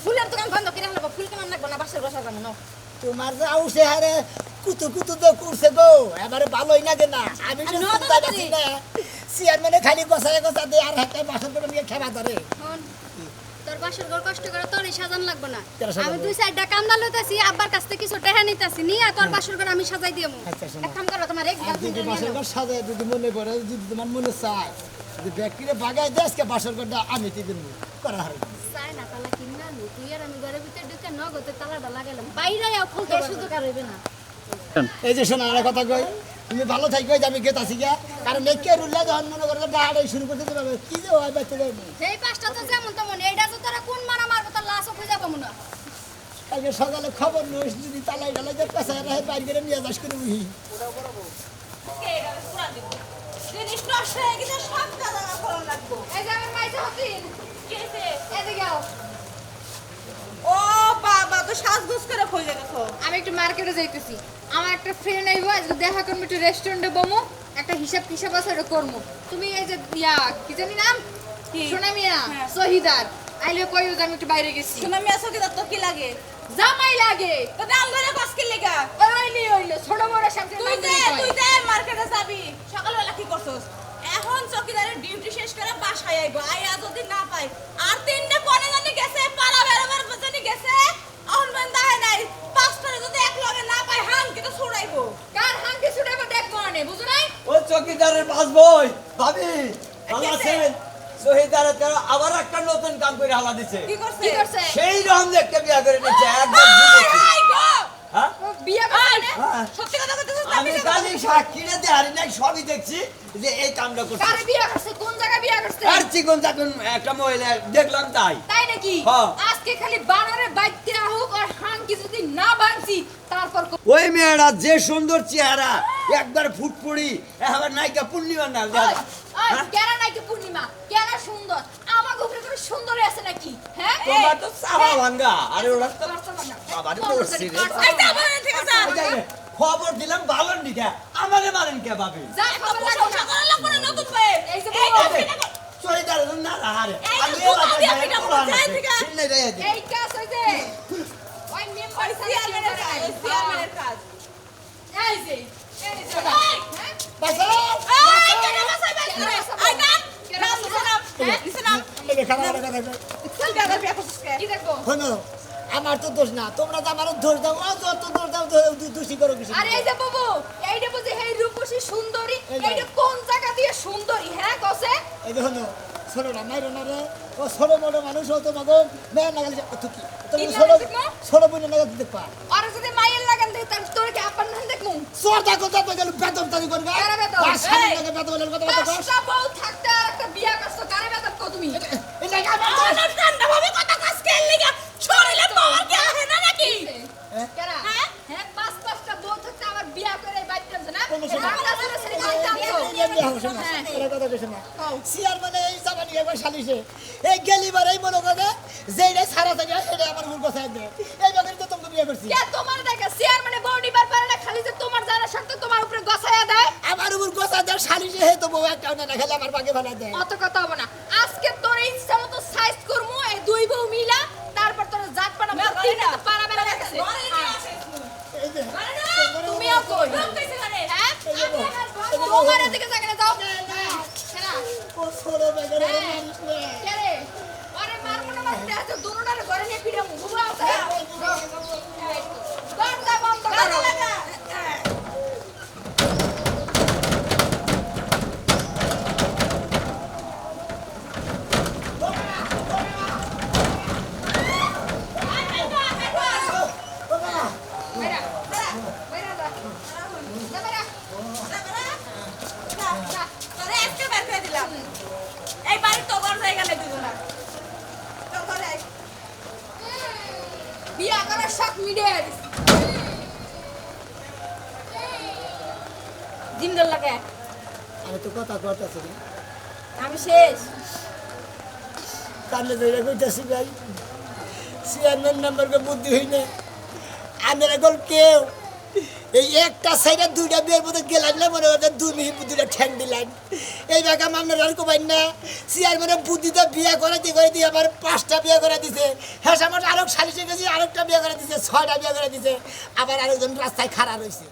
ফুলের দোকান বন্ধ করে হলো ফুল কেমন লাগবে না বাসের বসা যাবো না তোমার যে আউসে হারে কুতু কুতু তো করছে গো এবারে ভালোই লাগে না আমি তো নতুন চিন্তা বাড়ি। করছি না চেয়ারম্যানে খালি গোছায় গোছা দিয়ে আর হাতে বাসন করে নিয়ে খেবা ধরে শোন, তোর বাসর ঘর কষ্ট করে তোর সাজান লাগবে না কেন সাজাবো? আমি 2-4টা কামলা লইতাছি আব্বার কাছ থেকে কিছু টাকা নিতাছি নিয়ে তোর বাসর ঘর আমি সাজাই দিমু আচ্ছা, শোনো। এক কাম করো তোমার এক আর যদি বাসর ঘর সাজায় যদি মনে করে যদি তোমার মনে চায় যদি ব্যক্তিরে বাগায় দেয় আজকে বাসর ঘরটা আমি দিবেন করা হবে চাই না তালা কিনা নি তুই আর আমি ঘরের ভিতরে ঢুকে নগদে তালাটা লাগাইলাম বাইরে আও খুলতে শুধু কারইবে না এই যে শোনা আর কথা কই তুমি ভালো থাকবে যে আমি গেতাছি গা কারণ এই কে রুল্লা যখন মনে করো ডাহাড়াই শুরু করতে দেবে কি যে হয় বাচ্চা যাবে সেই পাঁচটা তো যেমন তেমন এইটা তো তারা কোন মারা মারবো তার লাশও খুঁজে পাবো না কালকে সকালে খবর নইস যদি তালাই ডালাই যে পেশায় রাহে বাইরে করে নিয়ে যাস করে বুঝি জিনিস নষ্ট হয়ে গেছে সব কাজ আমার করার লাগবো এই যে আমার মাইতে হতিন কেসে এদিকে আও ও বাবা তো সাজগোজ করে কইলে গেছো আমি একটু মার্কেটে যাইতেছি আমার একটা ফ্রেন্ড আইবো আজকে দেখা করবো একটু রেস্টুরেন্টে বমো একটা হিসাব টিসাব আছে ওটা করবো তুমি এই যে ইয়া কি জানি নাম কি? সোনামিয়া হ্যাঁ। শহীদার আইলে কইও যে আমি একটু বাইরে গেছি সুনামি আসো কি তো কি লাগে জামাই লাগে তো দাম ধরে কসকি লেগা ওইলি ওইলে ছোট বড় সামনে তুই দে মার্কেটে যাবি সকালবেলা কি করছস এখন চকিদারের ডিউটি শেষ করে বাসায় আইবো আইয়া যদি না পাই আর তিনটে কোনে জানি গেছে পাড়া বেরোবার জানি গেছে অন বন্ধ হয় নাই পাঁচটারে যদি এক লগে না পাই হান কি তো ছুড়াইবো কার হাঙ্কি ছুটাইবো দেখবো আনে বুঝো নাই ও চকিদারের পাস বই ভাবি ভালো কেসে? আছেন শহীদারে তো আবার একটা নতুন কাম করে হালা দিছে কি করছে কি করছে সেই রকম দেখতে বিয়া করে নিচ্ছে একদম বুঝেছি। আই গো হ্যাঁ বিয়ে করছে হ্যাঁ। সত্যি কথা কইতেছিস আমি কালি সাক্ষীরে দেহারি নাই সবই দেখছি যে এই কামটা করছে কার বিয়ে করছে কোন জায়গায় বিয়ে করছে আর চিকন চাকন একটা মহিলা দেখলাম তাই তাই নাকি হ্যাঁ। আজকে খালি বানরে বাইতে হোক আর হাঙ্কি যদি না ভাঙছি তারপর ওই মেয়েরা যে সুন্দর চেহারা একবার ফুটপুরি আবার নায়িকা পূর্ণিমার নাম দেখা কেনা নাকি পূর্ণিমা কেনা সুন্দর আমার উপরে কোনো সুন্দরী আছে নাকি হ্যাঁ তোমার তো চাওয়া ভাঙ্গা আরে ওরা তো বাবারে পড়ছি রে এই যা বলে ঠিক আছে এই যে, খবর দিলাম ভালো নিকা আমারে মারেন কে ভাবি যা খবর লাগো না সকালে লাগবো না নতুন বয়ে এই যে এই বউ, দেখো, চরিদার না রাহারে এই যে আমি জুতা দিয়ে পিটা করছে, এই থেকে। এই কাজ হইছে ওই মেম্বার ওই চেয়ারম্যানের কাজ ওই চেয়ারম্যানের কাজ এই যে এই যে এই! হ্যাঁ বাসা এই কেন বাসায় বের করে আই কাম নাম লিসেন আপ এই যে খারাপ কথা কই চল গাদার বিয়া করছিস কে কি দেখবো শোনো আমার তো দোষ না তোমরা তো আমার দোষ দাও ও যত দোষ দাও দোষী করো কিছু আরে এই যে বাবু এইটা বুঝি হেই রূপসী সুন্দরী এই যে। এইটা কোন জায়গা দিয়ে সুন্দরী হ্যাঁ কসে এই দেখো না ছোট না মাইরো না রে ও ছোট মোটো মানুষ ও তোমাকে মেয়ে নাগাল তুই তুমি কি ছোট নাগাল দেখবো? ছোট বোনের নাগাল দিতে পার আর যদি মাইয়ের লাগান দেই তার তোর কি আপন নাম দেখমু চোরটা কথা তো গেল বেতন তারি করবে কারা বেতন? আর সামনে এই! থেকে বেতনের কথা কথা কস পাঁচটা বউ থাকতে আর একটা বিয়া করছো কারে বেতন কও তুমি এই যে আমার দোষ। অনুষ্ঠানটা ভাবে কথা কাজ কে লাগা শরীরে পাওয়ার কে আহে না নাকি কেরা হ্যাঁ? হ্যাঁ পাঁচটা বউ থাকতে আমার বিয়া করে বাইতে আছে না কোনো সমস্যা আমার আসলে সেটা খাইতে আনছো। চেয়ারম্যানে এই জামানি একবার সালিশে এই গেলিবার এই মনে করে যেইটা সারা থাকে সেটা আমার ভুল কথা দেয় এই ব্যাপারে তো তোমাকে বিয়ে করছি কে তোমার দেখে চেয়ারম্যানে বউ নিবার পারে না খালি যে তোমার জানা সত্ত্বেও তোমার উপরে গছায়া দেয় আমার উপর গোসা দেয় সালিশে হে তো বউ একটা না খেলে আমার বাগে বানা দেয় অত কথা হবে না আজকে তোর ইচ্ছা মতো সাইজ করমু এই দুই বউ মিলা তারপর তোর জাত পানা ভর্তি না পারা বেলা গেছে এই যে তুমিও কই হ্যাঁ তোমার এদিকে জায়গায় যাও কেনা ও ছোট বেগারে হ্যাঁ। মানুষ না কে রে আরে মারমু না মারতে আছে দুনোটার ঘরে নিয়ে পিড়ামু বুঝা আছে দরজা বন্ধ করো বাইরা বাইরা যা যা বাইরা তোরে আজকে বের করে দিলাম এই বাড়ি তো বড় হয়ে গেলে দুজনা তো ঘরে আয়। বিয়া করার শখ মিডিয়া দিছে জিমদল লাগে আমি তো কথা কইতাছি না আমি শেষ কানে ধরে কইতাছি ভাই চেয়ারম্যান মেম্বারকে বুদ্ধি হই না আমার এখন কেউ এই একটা সাইডে দুইটা বিয়ের মধ্যে গেলাম না মনে হচ্ছে দুই মিহি বুদ্ধিটা ঠ্যাং দিলেন এই বেগা মামলার আর কোবাইন না চেয়ারম্যানের বুদ্ধিতে বিয়ে করে দিয়ে আবার 5টা বিয়ে করে দিছে হ্যাঁ আমার আরেক সালিশে গেছি আরেকটা বিয়ে করে দিছে 6টা বিয়ে করে দিছে আবার আরেকজন রাস্তায় খাড়া রয়েছে